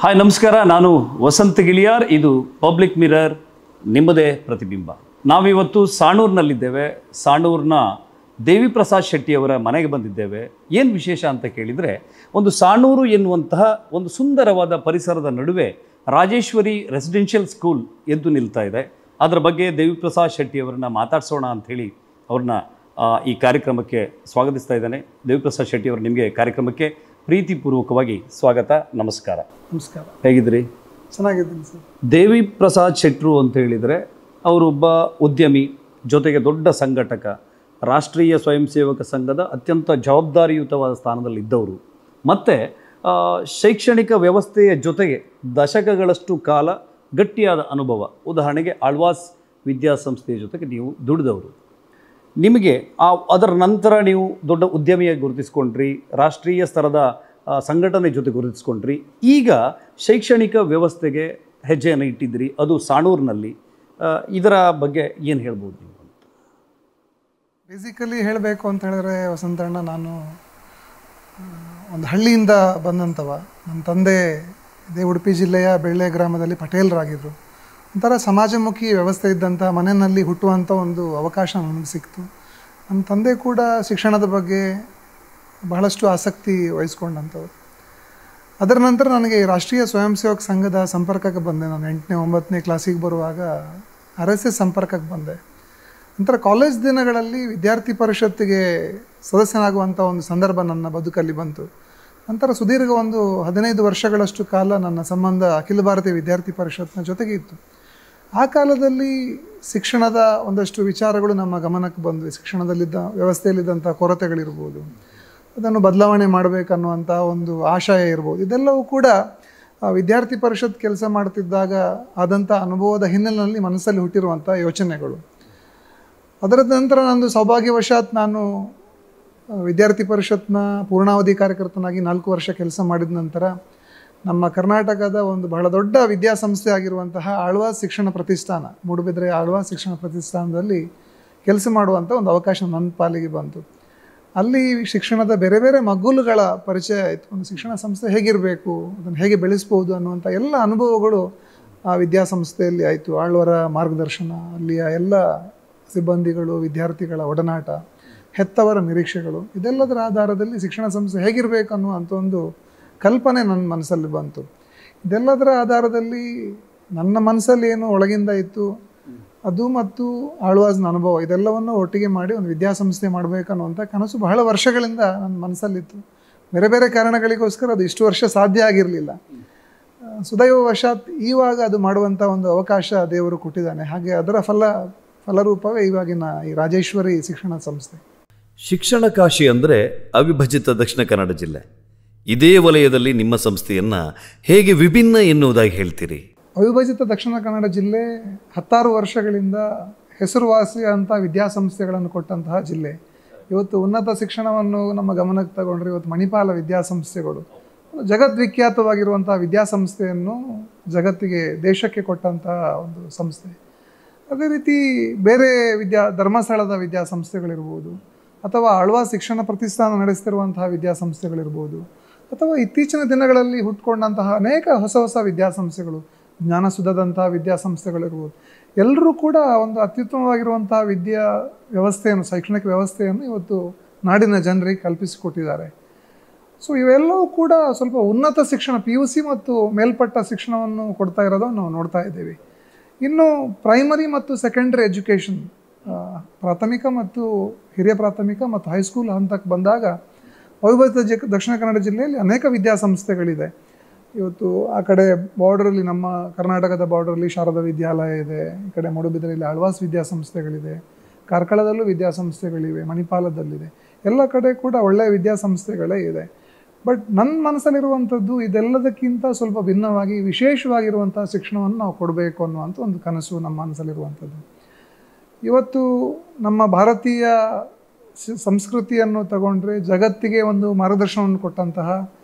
Hi ನಮಸ್ಕಾರ, ನಾನು ವಸಂತ ಗಿಳಿಯಾರ್. ಇದು ಪಬ್ಲಿಕ್ ಮಿರರ್, ನಿಮ್ಮದೇ ಪ್ರತಿಬಿಂಬ. ನಾವಿವತ್ತು ಸಾಣೂರಿನಲ್ಲಿದ್ದೇವೆ. ಸಾಣೂರಿನ ದೇವಿ ಪ್ರಸಾದ್ ಶೆಟ್ಟಿಯವರ ಮನೆಗೆ ಬಂದಿದ್ದೇವೆ. ಏನು ವಿಶೇಷ ಅಂತ ಕೇಳಿದರೆ, ಒಂದು ಸಾಣೂರು ಎನ್ನುವಂತಹ ಒಂದು ಸುಂದರವಾದ ಪರಿಸರದ ನಡುವೆ ರಾಜೇಶ್ವರಿ ರೆಸಿಡೆನ್ಷಿಯಲ್ ಸ್ಕೂಲ್ ಎದ್ದು ನಿಲ್ತಾ ಇದೆ. ಅದರ ಬಗ್ಗೆ ದೇವಿ ಪ್ರಸಾದ್ ಶೆಟ್ಟಿಯವರನ್ನ ಮಾತಾಡ್ಸೋಣ ಅಂಥೇಳಿ ಅವ್ರನ್ನ ಈ ಕಾರ್ಯಕ್ರಮಕ್ಕೆ ಸ್ವಾಗತಿಸ್ತಾ ಇದ್ದಾನೆ. ದೇವಿ ಪ್ರಸಾದ್ ಶೆಟ್ಟಿಯವರು, ನಿಮಗೆ ಕಾರ್ಯಕ್ರಮಕ್ಕೆ ಪ್ರೀತಿಪೂರ್ವಕವಾಗಿ ಸ್ವಾಗತ. ನಮಸ್ಕಾರ. ನಮಸ್ಕಾರ. ಹೇಗಿದ್ರಿ? ಚೆನ್ನಾಗಿದ್ದೀನಿ ಸರ್. ದೇವಿ ಪ್ರಸಾದ್ ಶೆಟ್ರು ಅಂತ ಹೇಳಿದರೆ ಅವರೊಬ್ಬ ಉದ್ಯಮಿ, ಜೊತೆಗೆ ದೊಡ್ಡ ಸಂಘಟಕ, ರಾಷ್ಟ್ರೀಯ ಸ್ವಯಂ ಸೇವಕ ಸಂಘದ ಅತ್ಯಂತ ಜವಾಬ್ದಾರಿಯುತವಾದ ಸ್ಥಾನದಲ್ಲಿದ್ದವರು. ಮತ್ತು ಶೈಕ್ಷಣಿಕ ವ್ಯವಸ್ಥೆಯ ಜೊತೆಗೆ ದಶಕಗಳಷ್ಟು ಕಾಲ ಗಟ್ಟಿಯಾದ ಅನುಭವ. ಉದಾಹರಣೆಗೆ ಆಳ್ವಾಸ್ ವಿದ್ಯಾಸಂಸ್ಥೆಯ ಜೊತೆಗೆ ನೀವು ದುಡಿದವರು. ನಿಮಗೆ ಅದರ ನಂತರ ನೀವು ದೊಡ್ಡ ಉದ್ಯಮಿಯಾಗಿ ಗುರುತಿಸ್ಕೊಂಡ್ರಿ, ರಾಷ್ಟ್ರೀಯ ಸ್ತರದ ಸಂಘಟನೆ ಜೊತೆ ಗುರುತಿಸ್ಕೊಂಡ್ರಿ. ಈಗ ಶೈಕ್ಷಣಿಕ ವ್ಯವಸ್ಥೆಗೆ ಹೆಜ್ಜೆಯನ್ನು ಇಟ್ಟಿದ್ರಿ, ಅದು ಸಾಣೂರಿನಲ್ಲಿ. ಇದರ ಬಗ್ಗೆ ಏನು ಹೇಳ್ಬೋದು ನೀವು? ಬೇಸಿಕಲಿ ಹೇಳಬೇಕು ಅಂತ ಹೇಳಿದ್ರೆ ವಸಂತಣ್ಣ, ನಾನು ಒಂದು ಹಳ್ಳಿಯಿಂದ ಬಂದಂಥವ. ನಮ್ಮ ತಂದೆ ಇದೇ ಉಡುಪಿ ಜಿಲ್ಲೆಯ ಬೆಳ್ಳೆ ಗ್ರಾಮದಲ್ಲಿ ಪಟೇಲರಾಗಿದ್ದರು. ಒಂಥರ ಸಮಾಜಮುಖಿ ವ್ಯವಸ್ಥೆ ಇದ್ದಂಥ ಮನೆಯಲ್ಲಿ ಹುಟ್ಟುವಂಥ ಒಂದು ಅವಕಾಶ ನನಗೆ ಸಿಕ್ತು. ನಮ್ಮ ತಂದೆ ಕೂಡ ಶಿಕ್ಷಣದ ಬಗ್ಗೆ ಬಹಳಷ್ಟು ಆಸಕ್ತಿ ವಹಿಸ್ಕೊಂಡಂಥವ್ರು. ಅದರ ನಂತರ ನನಗೆ ರಾಷ್ಟ್ರೀಯ ಸ್ವಯಂ ಸೇವಕ ಸಂಘದ ಸಂಪರ್ಕಕ್ಕೆ ಬಂದೆ. ನಾನು 8ನೇ 9ನೇ ಕ್ಲಾಸಿಗೆ ಬರುವಾಗ RSS ಸಂಪರ್ಕಕ್ಕೆ ಬಂದೆ. ನಂತರ ಕಾಲೇಜ್ ದಿನಗಳಲ್ಲಿ ವಿದ್ಯಾರ್ಥಿ ಪರಿಷತ್ತಿಗೆ ಸದಸ್ಯನಾಗುವಂಥ ಒಂದು ಸಂದರ್ಭ ನನ್ನ ಬದುಕಲ್ಲಿ ಬಂತು. ನಂತರ ಸುದೀರ್ಘ ಒಂದು 15 ವರ್ಷಗಳಷ್ಟು ಕಾಲ ನನ್ನ ಸಂಬಂಧ ಅಖಿಲ ಭಾರತೀಯ ವಿದ್ಯಾರ್ಥಿ ಪರಿಷತ್ನ ಜೊತೆಗೆ ಇತ್ತು. ಆ ಕಾಲದಲ್ಲಿ ಶಿಕ್ಷಣದ ಒಂದಷ್ಟು ವಿಚಾರಗಳು ನಮ್ಮ ಗಮನಕ್ಕೆ ಬಂದ್ವಿ. ಶಿಕ್ಷಣದಲ್ಲಿದ್ದ ವ್ಯವಸ್ಥೆಯಲ್ಲಿದ್ದಂಥ ಕೊರತೆಗಳಿರ್ಬೋದು, ಅದನ್ನು ಬದಲಾವಣೆ ಮಾಡಬೇಕನ್ನುವಂಥ ಒಂದು ಆಶಯ ಇರ್ಬೋದು. ಇದೆಲ್ಲವೂ ಕೂಡ ವಿದ್ಯಾರ್ಥಿ ಪರಿಷತ್ ಕೆಲಸ ಮಾಡ್ತಿದ್ದಾಗ ಆದಂಥ ಅನುಭವದ ಹಿನ್ನೆಲೆಯಲ್ಲಿ ಮನಸ್ಸಲ್ಲಿ ಹುಟ್ಟಿರುವಂಥ ಯೋಚನೆಗಳು. ಅದರ ನಂತರ ನಂದು ಸೌಭಾಗ್ಯವಶಾತ್ ನಾನು ವಿದ್ಯಾರ್ಥಿ ಪರಿಷತ್ನ ಪೂರ್ಣಾವಧಿ ಕಾರ್ಯಕರ್ತನಾಗಿ 4 ವರ್ಷ ಕೆಲಸ ಮಾಡಿದ ನಂತರ ನಮ್ಮ ಕರ್ನಾಟಕದ ಒಂದು ಬಹಳ ದೊಡ್ಡ ವಿದ್ಯಾಸಂಸ್ಥೆ ಆಗಿರುವಂತಹ ಆಳ್ವಾಸ್ ಶಿಕ್ಷಣ ಪ್ರತಿಷ್ಠಾನ, ಮೂಡುಬಿದಿರೆ ಆಳ್ವಾಸ್ ಶಿಕ್ಷಣ ಪ್ರತಿಷ್ಠಾನದಲ್ಲಿ ಕೆಲಸ ಮಾಡುವಂಥ ಒಂದು ಅವಕಾಶ ನನ್ನ ಪಾಲಿಗೆ ಬಂತು. ಅಲ್ಲಿ ಶಿಕ್ಷಣದ ಬೇರೆ ಬೇರೆ ಮಗ್ಗುಲುಗಳ ಪರಿಚಯ ಆಯಿತು. ಒಂದು ಶಿಕ್ಷಣ ಸಂಸ್ಥೆ ಹೇಗಿರಬೇಕು, ಅದನ್ನು ಹೇಗೆ ಬೆಳೆಸ್ಬೋದು ಅನ್ನುವಂಥ ಎಲ್ಲ ಅನುಭವಗಳು ಆ ವಿದ್ಯಾಸಂಸ್ಥೆಯಲ್ಲಿ ಆಯಿತು. ಆಳ್ವರ ಮಾರ್ಗದರ್ಶನ, ಅಲ್ಲಿಯ ಎಲ್ಲ ಸಿಬ್ಬಂದಿಗಳು, ವಿದ್ಯಾರ್ಥಿಗಳ ಒಡನಾಟ, ಹೆತ್ತವರ ನಿರೀಕ್ಷೆಗಳು, ಇದೆಲ್ಲದರ ಆಧಾರದಲ್ಲಿ ಶಿಕ್ಷಣ ಸಂಸ್ಥೆ ಹೇಗಿರಬೇಕು ಅನ್ನುವಂಥ ಒಂದು ಕಲ್ಪನೆ ನನ್ನ ಮನಸ್ಸಲ್ಲಿ ಬಂತು. ಇದೆಲ್ಲದರ ಆಧಾರದಲ್ಲಿ ನನ್ನ ಮನಸ್ಸಲ್ಲಿ ಏನು ಒಳಗಿಂದ ಇತ್ತು ಅದು ಮತ್ತು ಆಳ್ವಾಸ್ನ ಅನುಭವ, ಇದೆಲ್ಲವನ್ನು ಒಟ್ಟಿಗೆ ಮಾಡಿ ಒಂದು ವಿದ್ಯಾಸಂಸ್ಥೆ ಮಾಡಬೇಕನ್ನುವಂಥ ಕನಸು ಬಹಳ ವರ್ಷಗಳಿಂದ ನನ್ನ ಮನಸ್ಸಲ್ಲಿತ್ತು. ಬೇರೆ ಬೇರೆ ಕಾರಣಗಳಿಗೋಸ್ಕರ ಅದು ಇಷ್ಟು ವರ್ಷ ಸಾಧ್ಯ ಆಗಿರಲಿಲ್ಲ. ಸುದೈವವಶಾತ್ ಇವಾಗ ಅದು ಮಾಡುವಂಥ ಒಂದು ಅವಕಾಶ ದೇವರು ಕೊಟ್ಟಿದ್ದಾನೆ. ಹಾಗೆ ಅದರ ಫಲರೂಪವೇ ಇವಾಗಿನ ಈ ರಾಜೇಶ್ವರಿ ಶಿಕ್ಷಣ ಸಂಸ್ಥೆ. ಶಿಕ್ಷಣ ಕಾಶಿ ಅಂದರೆ ಅವಿಭಜಿತ ದಕ್ಷಿಣ ಕನ್ನಡ ಜಿಲ್ಲೆ. ಇದೇ ವಲಯದಲ್ಲಿ ನಿಮ್ಮ ಸಂಸ್ಥೆಯನ್ನು ಹೇಗೆ ವಿಭಿನ್ನ ಎನ್ನುವುದಾಗಿ ಹೇಳ್ತೀರಿ? ಅವಿಭಜಿತ ದಕ್ಷಿಣ ಕನ್ನಡ ಜಿಲ್ಲೆ 16 ವರ್ಷಗಳಿಂದ ಹೆಸರುವಾಸಿಯಾದಂಥ ವಿದ್ಯಾಸಂಸ್ಥೆಗಳನ್ನು ಕೊಟ್ಟಂತಹ ಜಿಲ್ಲೆ. ಇವತ್ತು ಉನ್ನತ ಶಿಕ್ಷಣವನ್ನು ನಮ್ಮ ಗಮನಕ್ಕೆ ತಗೊಂಡ್ರೆ ಇವತ್ತು ಮಣಿಪಾಲ ವಿದ್ಯಾಸಂಸ್ಥೆಗಳು ಜಗದ್ವಿಖ್ಯಾತವಾಗಿರುವಂಥ ವಿದ್ಯಾಸಂಸ್ಥೆಯನ್ನು ಜಗತ್ತಿಗೆ, ದೇಶಕ್ಕೆ ಕೊಟ್ಟಂತಹ ಒಂದು ಸಂಸ್ಥೆ. ಅದೇ ರೀತಿ ಬೇರೆ ಧರ್ಮಸ್ಥಳದ ವಿದ್ಯಾಸಂಸ್ಥೆಗಳಿರ್ಬೋದು, ಅಥವಾ ಆಳ್ವಾಸ್ ಶಿಕ್ಷಣ ಪ್ರತಿಷ್ಠಾನ ನಡೆಸ್ತಿರುವಂತಹ ವಿದ್ಯಾಸಂಸ್ಥೆಗಳಿರ್ಬೋದು, ಅಥವಾ ಇತ್ತೀಚಿನ ದಿನಗಳಲ್ಲಿ ಹುಟ್ಕೊಂಡಂತಹ ಅನೇಕ ಹೊಸ ಹೊಸ ವಿದ್ಯಾಸಂಸ್ಥೆಗಳು, ಜ್ಞಾನಸುಧದಂಥ ವಿದ್ಯಾಸಂಸ್ಥೆಗಳಿರ್ಬೋದು, ಎಲ್ಲರೂ ಕೂಡ ಒಂದು ಅತ್ಯುತ್ತಮವಾಗಿರುವಂಥ ವಿದ್ಯಾ ವ್ಯವಸ್ಥೆಯನ್ನು, ಶೈಕ್ಷಣಿಕ ವ್ಯವಸ್ಥೆಯನ್ನು ಇವತ್ತು ನಾಡಿನ ಜನರಿಗೆ ಕಲ್ಪಿಸಿಕೊಟ್ಟಿದ್ದಾರೆ. ಸೊ ಇವೆಲ್ಲವೂ ಕೂಡ ಸ್ವಲ್ಪ ಉನ್ನತ ಶಿಕ್ಷಣ, PUC ಮತ್ತು ಮೇಲ್ಪಟ್ಟ ಶಿಕ್ಷಣವನ್ನು ಕೊಡ್ತಾ ಇರೋದನ್ನು ನಾವು ನೋಡ್ತಾ ಇದ್ದೀವಿ. ಇನ್ನು ಪ್ರೈಮರಿ ಮತ್ತು ಸೆಕೆಂಡ್ರಿ ಎಜುಕೇಷನ್, ಪ್ರಾಥಮಿಕ ಮತ್ತು ಹಿರಿಯ ಪ್ರಾಥಮಿಕ ಮತ್ತು ಹೈಸ್ಕೂಲ್ ಹಂತಕ್ಕೆ ಬಂದಾಗ ಅವಿಭಜಿತ ದಕ್ಷಿಣ ಕನ್ನಡ ಜಿಲ್ಲೆಯಲ್ಲಿ ಅನೇಕ ವಿದ್ಯಾಸಂಸ್ಥೆಗಳಿದೆ. ಇವತ್ತು ಆ ಕಡೆ ಬಾರ್ಡ್ರಲ್ಲಿ, ನಮ್ಮ ಕರ್ನಾಟಕದ ಬಾರ್ಡ್ರಲ್ಲಿ ಶಾರದಾ ವಿದ್ಯಾಲಯ ಇದೆ, ಈ ಕಡೆ ಮೂಡುಬಿದಿರೆಯಲ್ಲಿ ಆಳ್ವಾಸ್ ವಿದ್ಯಾಸಂಸ್ಥೆಗಳಿದೆ, ಕಾರ್ಕಳದಲ್ಲೂ ವಿದ್ಯಾಸಂಸ್ಥೆಗಳಿವೆ, ಮಣಿಪಾಲದಲ್ಲಿದೆ. ಎಲ್ಲ ಕಡೆ ಕೂಡ ಒಳ್ಳೆಯ ವಿದ್ಯಾಸಂಸ್ಥೆಗಳೇ ಇದೆ. ಬಟ್ ನನ್ನ ಮನಸ್ಸಲ್ಲಿರುವಂಥದ್ದು ಇದೆಲ್ಲದಕ್ಕಿಂತ ಸ್ವಲ್ಪ ಭಿನ್ನವಾಗಿ ವಿಶೇಷವಾಗಿರುವಂಥ ಶಿಕ್ಷಣವನ್ನು ನಾವು ಕೊಡಬೇಕು ಅನ್ನುವಂಥ ಒಂದು ಕನಸು ನಮ್ಮ ಮನಸ್ಸಲ್ಲಿರುವಂಥದ್ದು. ಇವತ್ತು ನಮ್ಮ ಭಾರತೀಯ ಸಂಸ್ಕೃತಿಯನ್ನು ತಗೊಂಡ್ರೆ ಜಗತ್ತಿಗೆ ಒಂದು ಮಾರ್ಗದರ್ಶನವನ್ನು ಕೊಟ್ಟಂತಹ,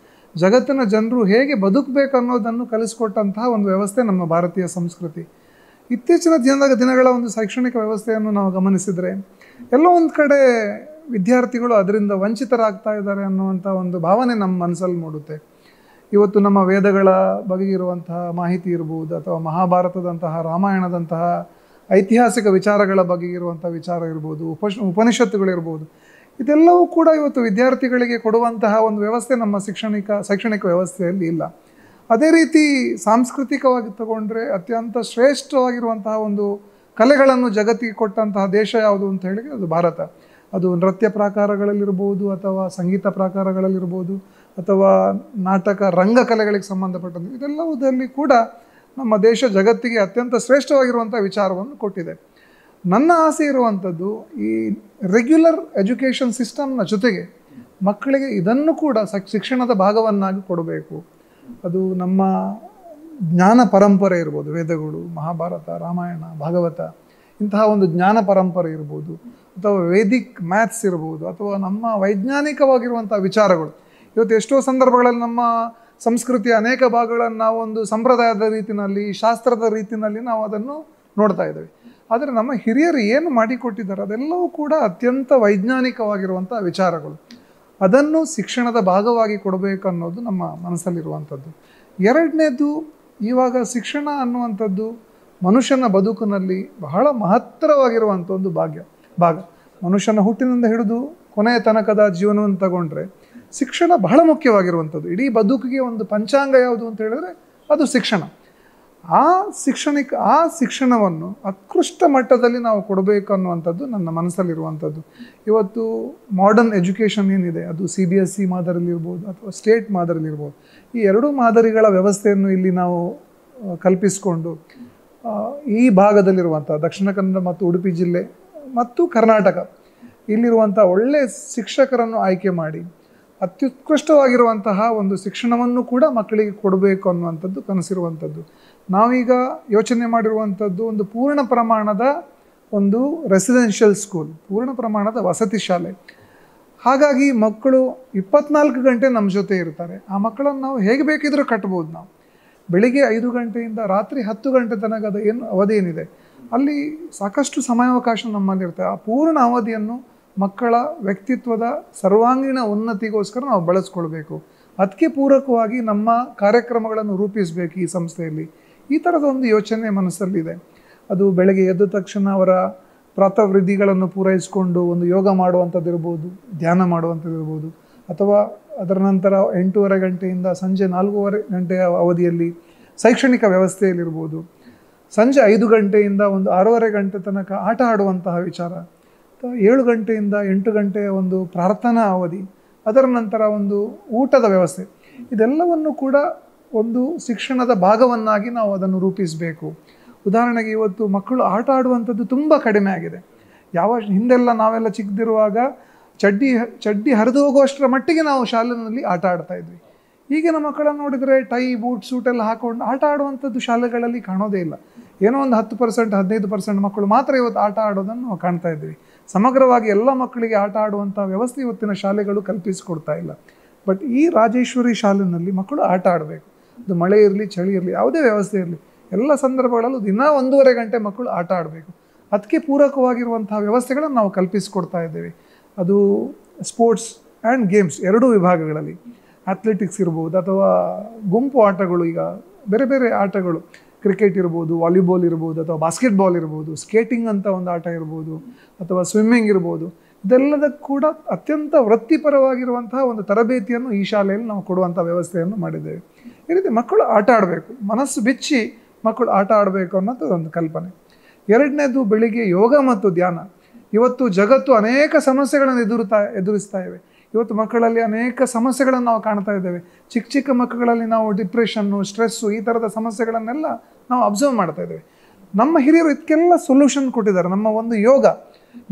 ಜಗತ್ತಿನ ಜನರು ಹೇಗೆ ಬದುಕಬೇಕು ಅನ್ನೋದನ್ನು ಕಲಿಸ್ಕೊಟ್ಟಂತಹ ಒಂದು ವ್ಯವಸ್ಥೆ ನಮ್ಮ ಭಾರತೀಯ ಸಂಸ್ಕೃತಿ. ಇತ್ತೀಚಿನ ದಿನಗಳ ಒಂದು ಶೈಕ್ಷಣಿಕ ವ್ಯವಸ್ಥೆಯನ್ನು ನಾವು ಗಮನಿಸಿದರೆ ಎಲ್ಲೋ ಒಂದು ಕಡೆ ವಿದ್ಯಾರ್ಥಿಗಳು ಅದರಿಂದ ವಂಚಿತರಾಗ್ತಾ ಇದ್ದಾರೆ ಅನ್ನುವಂಥ ಒಂದು ಭಾವನೆ ನಮ್ಮ ಮನಸ್ಸಲ್ಲಿ ಮೂಡುತ್ತೆ. ಇವತ್ತು ನಮ್ಮ ವೇದಗಳ ಬಗ್ಗೆ ಇರುವಂತಹ ಮಾಹಿತಿ ಇರ್ಬೋದು, ಅಥವಾ ಮಹಾಭಾರತದಂತಹ, ರಾಮಾಯಣದಂತಹ ಐತಿಹಾಸಿಕ ವಿಚಾರಗಳ ಬಗ್ಗೆ ಇರುವಂಥ ವಿಚಾರ ಇರ್ಬೋದು, ಉಪನಿಷತ್ತುಗಳಿರ್ಬೋದು, ಇದೆಲ್ಲವೂ ಕೂಡ ಇವತ್ತು ವಿದ್ಯಾರ್ಥಿಗಳಿಗೆ ಕೊಡುವಂತಹ ಒಂದು ವ್ಯವಸ್ಥೆ ನಮ್ಮ ಶೈಕ್ಷಣಿಕ ವ್ಯವಸ್ಥೆಯಲ್ಲಿ ಇಲ್ಲ. ಅದೇ ರೀತಿ ಸಾಂಸ್ಕೃತಿಕವಾಗಿ ತಗೊಂಡ್ರೆ ಅತ್ಯಂತ ಶ್ರೇಷ್ಠವಾಗಿರುವಂತಹ ಒಂದು ಕಲೆಗಳನ್ನು ಜಗತ್ತಿಗೆ ಕೊಟ್ಟಂತಹ ದೇಶ ಯಾವುದು ಅಂತ ಹೇಳಿದ್ರೆ ಅದು ಭಾರತ. ಅದು ನೃತ್ಯ ಪ್ರಾಕಾರಗಳಲ್ಲಿರ್ಬೋದು, ಅಥವಾ ಸಂಗೀತ ಪ್ರಾಕಾರಗಳಲ್ಲಿರ್ಬೋದು, ಅಥವಾ ನಾಟಕ ರಂಗಕಲೆಗಳಿಗೆ ಸಂಬಂಧಪಟ್ಟದ್ದು, ಇದೆಲ್ಲವುದರಲ್ಲಿ ಕೂಡ ನಮ್ಮ ದೇಶ ಜಗತ್ತಿಗೆ ಅತ್ಯಂತ ಶ್ರೇಷ್ಠವಾಗಿರುವಂಥ ವಿಚಾರವನ್ನು ಕೊಟ್ಟಿದೆ. ನನ್ನ ಆಸೆ ಇರುವಂಥದ್ದು ಈ ರೆಗ್ಯುಲರ್ ಎಜುಕೇಷನ್ ಸಿಸ್ಟಮ್ನ ಜೊತೆಗೆ ಮಕ್ಕಳಿಗೆ ಇದನ್ನು ಕೂಡ ಶಿಕ್ಷಣದ ಭಾಗವನ್ನಾಗಿ ಕೊಡಬೇಕು. ಅದು ನಮ್ಮ ಜ್ಞಾನ ಪರಂಪರೆ ಇರ್ಬೋದು, ವೇದಗಳು, ಮಹಾಭಾರತ, ರಾಮಾಯಣ, ಭಾಗವತ, ಇಂತಹ ಒಂದು ಜ್ಞಾನ ಪರಂಪರೆ ಇರ್ಬೋದು, ಅಥವಾ ವೇದಿಕ್ ಮ್ಯಾಥ್ಸ್ ಇರ್ಬೋದು, ಅಥವಾ ನಮ್ಮ ವೈಜ್ಞಾನಿಕವಾಗಿರುವಂಥ ವಿಚಾರಗಳು. ಇವತ್ತು ಎಷ್ಟೋ ಸಂದರ್ಭಗಳಲ್ಲಿ ನಮ್ಮ ಸಂಸ್ಕೃತಿಯ ಅನೇಕ ಭಾಗಗಳನ್ನು ನಾವು ಒಂದು ಸಂಪ್ರದಾಯದ ರೀತಿಯಲ್ಲಿ, ಶಾಸ್ತ್ರದ ರೀತಿಯಲ್ಲಿ ನಾವು ಅದನ್ನು ನೋಡ್ತಾ ಇದ್ದೇವೆ. ಆದರೆ ನಮ್ಮ ಹಿರಿಯರು ಏನು ಮಾಡಿಕೊಟ್ಟಿದ್ದಾರೆ ಅದೆಲ್ಲವೂ ಕೂಡ ಅತ್ಯಂತ ವೈಜ್ಞಾನಿಕವಾಗಿರುವಂಥ ವಿಚಾರಗಳು. ಅದನ್ನು ಶಿಕ್ಷಣದ ಭಾಗವಾಗಿ ಕೊಡಬೇಕು ಅನ್ನೋದು ನಮ್ಮ ಮನಸ್ಸಲ್ಲಿರುವಂಥದ್ದು. ಎರಡನೇದು, ಇವಾಗ ಶಿಕ್ಷಣ ಅನ್ನುವಂಥದ್ದು ಮನುಷ್ಯನ ಬದುಕಿನಲ್ಲಿ ಬಹಳ ಮಹತ್ತರವಾಗಿರುವಂಥ ಒಂದು ಭಾಗ. ಮನುಷ್ಯನ ಹುಟ್ಟಿನಿಂದ ಹಿಡಿದು ಕೊನೆಯ ತನಕದ ಜೀವನವನ್ನು ತಗೊಂಡ್ರೆ ಶಿಕ್ಷಣ ಬಹಳ ಮುಖ್ಯವಾಗಿರುವಂಥದ್ದು. ಇಡೀ ಬದುಕಿಗೆ ಒಂದು ಪಂಚಾಂಗ ಯಾವುದು ಅಂತ ಹೇಳಿದ್ರೆ ಅದು ಶಿಕ್ಷಣ. ಆ ಶಿಕ್ಷಣವನ್ನು ಉತ್ಕೃಷ್ಟ ಮಟ್ಟದಲ್ಲಿ ನಾವು ಕೊಡಬೇಕು ಅನ್ನುವಂಥದ್ದು ನನ್ನ ಮನಸ್ಸಲ್ಲಿರುವಂಥದ್ದು. ಇವತ್ತು ಮಾಡರ್ನ್ ಎಜುಕೇಷನ್ ಏನಿದೆ ಅದು CBSE ಮಾದರಿಯಲ್ಲಿರ್ಬೋದು, ಅಥವಾ ಸ್ಟೇಟ್ ಮಾದರಿಯಲ್ಲಿರ್ಬೋದು. ಈ ಎರಡೂ ಮಾದರಿಗಳ ವ್ಯವಸ್ಥೆಯನ್ನು ಇಲ್ಲಿ ನಾವು ಕಲ್ಪಿಸಿಕೊಂಡು ಈ ಭಾಗದಲ್ಲಿರುವಂಥ ದಕ್ಷಿಣ ಕನ್ನಡ ಮತ್ತು ಉಡುಪಿ ಜಿಲ್ಲೆ ಮತ್ತು ಕರ್ನಾಟಕ ಇಲ್ಲಿರುವಂಥ ಒಳ್ಳೆಯ ಶಿಕ್ಷಕರನ್ನು ಆಯ್ಕೆ ಮಾಡಿ ಅತ್ಯುತ್ಕೃಷ್ಟವಾಗಿರುವಂತಹ ಒಂದು ಶಿಕ್ಷಣವನ್ನು ಕೂಡ ಮಕ್ಕಳಿಗೆ ಕೊಡಬೇಕು ಅನ್ನುವಂಥದ್ದು ಕನಸಿರುವಂಥದ್ದು. ನಾವೀಗ ಯೋಚನೆ ಮಾಡಿರುವಂಥದ್ದು ಒಂದು ಪೂರ್ಣ ಪ್ರಮಾಣದ ಒಂದು ರೆಸಿಡೆನ್ಷಿಯಲ್ ಸ್ಕೂಲ್, ಪೂರ್ಣ ಪ್ರಮಾಣದ ವಸತಿ ಶಾಲೆ. ಹಾಗಾಗಿ ಮಕ್ಕಳು 24 ಗಂಟೆ ನಮ್ಮ ಜೊತೆ ಇರ್ತಾರೆ. ಆ ಮಕ್ಕಳನ್ನು ನಾವು ಹೇಗೆ ಬೇಕಿದ್ರೂ ಕಟ್ಬೋದು. ನಾವು ಬೆಳಿಗ್ಗೆ 5 ಗಂಟೆಯಿಂದ ರಾತ್ರಿ 10 ಗಂಟೆ ತನಕದ ಏನು ಅವಧಿ ಏನಿದೆ ಅಲ್ಲಿ ಸಾಕಷ್ಟು ಸಮಯಾವಕಾಶ ನಮ್ಮಲ್ಲಿರ್ತದೆ. ಆ ಪೂರ್ಣ ಅವಧಿಯನ್ನು ಮಕ್ಕಳ ವ್ಯಕ್ತಿತ್ವದ ಸರ್ವಾಂಗೀಣ ಉನ್ನತಿಗೋಸ್ಕರ ನಾವು ಬಳಸ್ಕೊಳ್ಬೇಕು. ಅದಕ್ಕೆ ಪೂರಕವಾಗಿ ನಮ್ಮ ಕಾರ್ಯಕ್ರಮಗಳನ್ನು ರೂಪಿಸಬೇಕು ಈ ಸಂಸ್ಥೆಯಲ್ಲಿ. ಈ ಥರದ ಒಂದು ಯೋಚನೆ ಮನಸ್ಸಲ್ಲಿದೆ. ಅದು ಬೆಳಗ್ಗೆ ಎದ್ದ ತಕ್ಷಣ ಅವರ ಪ್ರಾತಃವೃದ್ಧಿಗಳನ್ನು ಪೂರೈಸಿಕೊಂಡು ಒಂದು ಯೋಗ ಮಾಡುವಂಥದ್ದು ಇರ್ಬೋದು, ಧ್ಯಾನ ಮಾಡುವಂಥದ್ದು ಇರ್ಬೋದು, ಅಥವಾ ಅದರ ನಂತರ 8:30 ಗಂಟೆಯಿಂದ ಸಂಜೆ 4:30 ಗಂಟೆಯ ಅವಧಿಯಲ್ಲಿ ಶೈಕ್ಷಣಿಕ ವ್ಯವಸ್ಥೆಯಲ್ಲಿರ್ಬೋದು, ಸಂಜೆ 5 ಗಂಟೆಯಿಂದ ಒಂದು 6:30 ಗಂಟೆ ತನಕ ಆಟ ಆಡುವಂತಹ ವಿಚಾರ, 7 ಗಂಟೆಯಿಂದ 8 ಗಂಟೆಯ ಒಂದು ಪ್ರಾರ್ಥನಾ ಅವಧಿ, ಅದರ ನಂತರ ಒಂದು ಊಟದ ವ್ಯವಸ್ಥೆ, ಇದೆಲ್ಲವನ್ನು ಕೂಡ ಒಂದು ಶಿಕ್ಷಣದ ಭಾಗವನ್ನಾಗಿ ನಾವು ಅದನ್ನು ರೂಪಿಸಬೇಕು. ಉದಾಹರಣೆಗೆ ಇವತ್ತು ಮಕ್ಕಳು ಆಟ ಆಡುವಂಥದ್ದು ತುಂಬ ಕಡಿಮೆ ಆಗಿದೆ. ಹಿಂದೆಲ್ಲ ನಾವೆಲ್ಲ ಚಿಕ್ಕದಿರುವಾಗ ಚಡ್ಡಿ ಹರಿದು ಹೋಗುವಷ್ಟರ ಮಟ್ಟಿಗೆ ನಾವು ಶಾಲೆಯಲ್ಲಿ ಆಟ ಆಡ್ತಾ ಇದ್ವಿ. ಈಗಿನ ಮಕ್ಕಳನ್ನು ನೋಡಿದರೆ ಟೈ, ಬೂಟ್, ಸೂಟ್ ಎಲ್ಲ ಹಾಕೊಂಡು ಆಟ ಆಡುವಂಥದ್ದು ಶಾಲೆಗಳಲ್ಲಿ ಕಾಣೋದೇ ಇಲ್ಲ. ಏನೋ ಒಂದು 10%, 15% ಮಕ್ಕಳು ಮಾತ್ರ ಇವತ್ತು ಆಟ ಆಡೋದನ್ನು ನಾವು ಕಾಣ್ತಾ ಇದ್ವಿ. ಸಮಗ್ರವಾಗಿ ಎಲ್ಲ ಮಕ್ಕಳಿಗೆ ಆಟ ಆಡುವಂಥ ವ್ಯವಸ್ಥೆ ಇವತ್ತಿನ ಶಾಲೆಗಳು ಕಲ್ಪಿಸಿಕೊಡ್ತಾ ಇಲ್ಲ. ಬಟ್ ಈ ರಾಜೇಶ್ವರಿ ಶಾಲೆಯಲ್ಲಿ ಮಕ್ಕಳು ಆಟ ಆಡಬೇಕು. ಅದು ಮಳೆ ಇರಲಿ, ಚಳಿ ಇರಲಿ, ಯಾವುದೇ ವ್ಯವಸ್ಥೆ ಇರಲಿ, ಎಲ್ಲ ಸಂದರ್ಭಗಳಲ್ಲೂ ದಿನ 1.5 ಗಂಟೆ ಮಕ್ಕಳು ಆಟ ಆಡಬೇಕು. ಅದಕ್ಕೆ ಪೂರಕವಾಗಿರುವಂತಹ ವ್ಯವಸ್ಥೆಗಳನ್ನು ನಾವು ಕಲ್ಪಿಸಿಕೊಡ್ತಾ ಇದ್ದೇವೆ. ಅದು ಸ್ಪೋರ್ಟ್ಸ್ ಆ್ಯಂಡ್ ಗೇಮ್ಸ್ ಎರಡೂ ವಿಭಾಗಗಳಲ್ಲಿ, ಅಥ್ಲೆಟಿಕ್ಸ್ ಇರ್ಬೋದು, ಅಥವಾ ಗುಂಪು ಆಟಗಳು, ಈಗ ಬೇರೆ ಬೇರೆ ಆಟಗಳು, ಕ್ರಿಕೆಟ್ ಇರ್ಬೋದು, ವಾಲಿಬಾಲ್ ಇರ್ಬೋದು, ಅಥವಾ ಬಾಸ್ಕೆಟ್ಬಾಲ್ ಇರ್ಬೋದು, ಸ್ಕೇಟಿಂಗ್ ಅಂತ ಒಂದು ಆಟ ಇರ್ಬೋದು, ಅಥವಾ ಸ್ವಿಮ್ಮಿಂಗ್ ಇರ್ಬೋದು, ಇದೆಲ್ಲದಕ್ಕೂ ಕೂಡ ಅತ್ಯಂತ ವೃತ್ತಿಪರವಾಗಿರುವಂತಹ ಒಂದು ತರಬೇತಿಯನ್ನು ಈ ಶಾಲೆಯಲ್ಲಿ ನಾವು ಕೊಡುವಂಥ ವ್ಯವಸ್ಥೆಯನ್ನು ಮಾಡಿದ್ದೇವೆ. ಈ ರೀತಿ ಮಕ್ಕಳು ಆಟ ಆಡಬೇಕು, ಮನಸ್ಸು ಬಿಚ್ಚಿ ಮಕ್ಕಳು ಆಟ ಆಡಬೇಕು ಅನ್ನೋದು ಒಂದು ಕಲ್ಪನೆ. ಎರಡನೇದು, ಬೆಳಿಗ್ಗೆ ಯೋಗ ಮತ್ತು ಧ್ಯಾನ. ಇವತ್ತು ಜಗತ್ತು ಅನೇಕ ಸಮಸ್ಯೆಗಳನ್ನು ಎದುರಿಸ್ತಾ ಇವೆ. ಇವತ್ತು ಮಕ್ಕಳಲ್ಲಿ ಅನೇಕ ಸಮಸ್ಯೆಗಳನ್ನು ನಾವು ಕಾಣ್ತಾ ಇದ್ದೇವೆ. ಚಿಕ್ಕ ಚಿಕ್ಕ ಮಕ್ಕಳಲ್ಲಿ ನಾವು ಡಿಪ್ರೆಷನ್ನು, ಸ್ಟ್ರೆಸ್ಸು, ಈ ಥರದ ಸಮಸ್ಯೆಗಳನ್ನೆಲ್ಲ ನಾವು ಅಬ್ಸರ್ವ್ ಮಾಡ್ತಾ ಇದ್ದೇವೆ. ನಮ್ಮ ಹಿರಿಯರು ಇದಕ್ಕೆಲ್ಲ ಸೊಲ್ಯೂಷನ್ ಕೊಟ್ಟಿದ್ದಾರೆ. ನಮ್ಮ ಒಂದು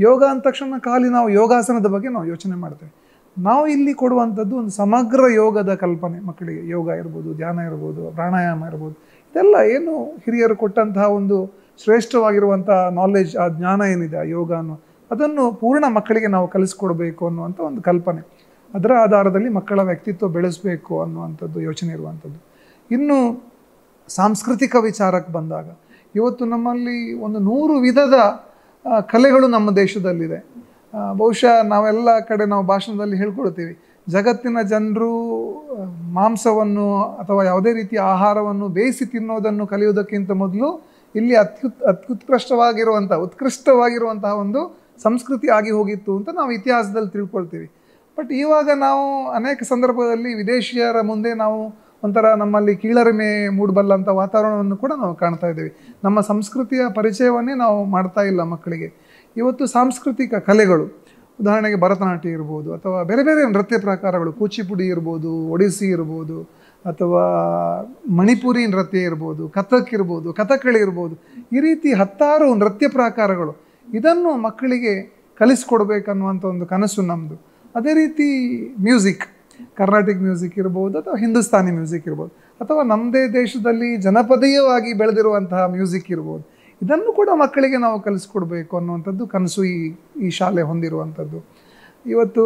ಯೋಗ ಅಂದ ತಕ್ಷಣ ಖಾಲಿ ನಾವು ಯೋಗಾಸನದ ಬಗ್ಗೆ ನಾವು ಯೋಚನೆ ಮಾಡ್ತೇವೆ. ನಾವು ಇಲ್ಲಿ ಕೊಡುವಂಥದ್ದು ಒಂದು ಸಮಗ್ರ ಯೋಗದ ಕಲ್ಪನೆ ಮಕ್ಕಳಿಗೆ. ಯೋಗ ಇರ್ಬೋದು, ಧ್ಯಾನ ಇರ್ಬೋದು, ಪ್ರಾಣಾಯಾಮ ಇರ್ಬೋದು, ಇದೆಲ್ಲ ಏನು ಹಿರಿಯರು ಕೊಟ್ಟಂತಹ ಒಂದು ಶ್ರೇಷ್ಠವಾಗಿರುವಂಥ ನಾಲೆಜ್, ಆ ಜ್ಞಾನ ಏನಿದೆ, ಆ ಯೋಗ ಅದನ್ನು ಪೂರ್ಣ ಮಕ್ಕಳಿಗೆ ನಾವು ಕಲಿಸ್ಕೊಡ್ಬೇಕು ಅನ್ನುವಂಥ ಒಂದು ಕಲ್ಪನೆ. ಅದರ ಆಧಾರದಲ್ಲಿ ಮಕ್ಕಳ ವ್ಯಕ್ತಿತ್ವ ಬೆಳೆಸಬೇಕು ಅನ್ನುವಂಥದ್ದು ಯೋಚನೆ ಇರುವಂಥದ್ದು. ಇನ್ನು ಸಾಂಸ್ಕೃತಿಕ ವಿಚಾರಕ್ಕೆ ಬಂದಾಗ, ಇವತ್ತು ನಮ್ಮಲ್ಲಿ ಒಂದು 100 ವಿಧದ ಕಲೆಗಳು ನಮ್ಮ ದೇಶದಲ್ಲಿದೆ. ಬಹುಶಃ ನಾವೆಲ್ಲ ಕಡೆ ನಾವು ಭಾಷಣದಲ್ಲಿ ಹೇಳ್ಕೊಳ್ತೀವಿ, ಜಗತ್ತಿನ ಜನರು ಮಾಂಸವನ್ನು ಅಥವಾ ಯಾವುದೇ ರೀತಿಯ ಆಹಾರವನ್ನು ಬೇಯಿಸಿ ತಿನ್ನೋದನ್ನು ಕಲಿಯೋದಕ್ಕಿಂತ ಮೊದಲು ಇಲ್ಲಿ ಉತ್ಕೃಷ್ಟವಾಗಿರುವಂತಹ ಒಂದು ಸಂಸ್ಕೃತಿ ಆಗಿ ಹೋಗಿತ್ತು ಅಂತ ನಾವು ಇತಿಹಾಸದಲ್ಲಿ ತಿಳ್ಕೊಳ್ತೀವಿ. ಬಟ್ ಇವಾಗ ನಾವು ಅನೇಕ ಸಂದರ್ಭದಲ್ಲಿ ವಿದೇಶಿಯರ ಮುಂದೆ ನಾವು ಒಂಥರ ನಮ್ಮಲ್ಲಿ ಕೀಳರಿಮೆ ಮೂಡಬಲ್ಲಂಥ ವಾತಾವರಣವನ್ನು ಕೂಡ ನಾವು ಕಾಣ್ತಾ ಇದ್ದೀವಿ. ನಮ್ಮ ಸಂಸ್ಕೃತಿಯ ಪರಿಚಯವನ್ನೇ ನಾವು ಮಾಡ್ತಾ ಇಲ್ಲ ಮಕ್ಕಳಿಗೆ. ಇವತ್ತು ಸಾಂಸ್ಕೃತಿಕ ಕಲೆಗಳು, ಉದಾಹರಣೆಗೆ ಭರತನಾಟ್ಯ ಇರ್ಬೋದು, ಅಥವಾ ಬೇರೆ ಬೇರೆ ನೃತ್ಯ ಪ್ರಕಾರಗಳು, ಕೂಚಿಪುಡಿ ಇರ್ಬೋದು, ಒಡಿಸ್ಸಿ ಇರ್ಬೋದು, ಅಥವಾ ಮಣಿಪುರಿ ನೃತ್ಯ ಇರ್ಬೋದು, ಕಥಕ್ ಇರ್ಬೋದು, ಕಥಕ್ಕಳಿ ಇರ್ಬೋದು, ಈ ರೀತಿ 10 ನೃತ್ಯ ಪ್ರಕಾರಗಳು, ಇದನ್ನು ಮಕ್ಕಳಿಗೆ ಕಲಿಸ್ಕೊಡ್ಬೇಕನ್ನುವಂಥ ಒಂದು ಕನಸು ನಮ್ಮದು. ಅದೇ ರೀತಿ ಮ್ಯೂಸಿಕ್, ಕರ್ನಾಟಿಕ್ ಮ್ಯೂಸಿಕ್ ಇರ್ಬೋದು, ಅಥವಾ ಹಿಂದೂಸ್ತಾನಿ ಮ್ಯೂಸಿಕ್ ಇರ್ಬೋದು, ಅಥವಾ ನಮ್ಮದೇ ದೇಶದಲ್ಲಿ ಜನಪದೀಯವಾಗಿ ಬೆಳೆದಿರುವಂತಹ ಮ್ಯೂಸಿಕ್ ಇರ್ಬೋದು, ಇದನ್ನು ಕೂಡ ಮಕ್ಕಳಿಗೆ ನಾವು ಕಲಿಸ್ಕೊಡ್ಬೇಕು ಅನ್ನುವಂಥದ್ದು ಕನಸು ಈ ಶಾಲೆ ಹೊಂದಿರುವಂಥದ್ದು. ಇವತ್ತು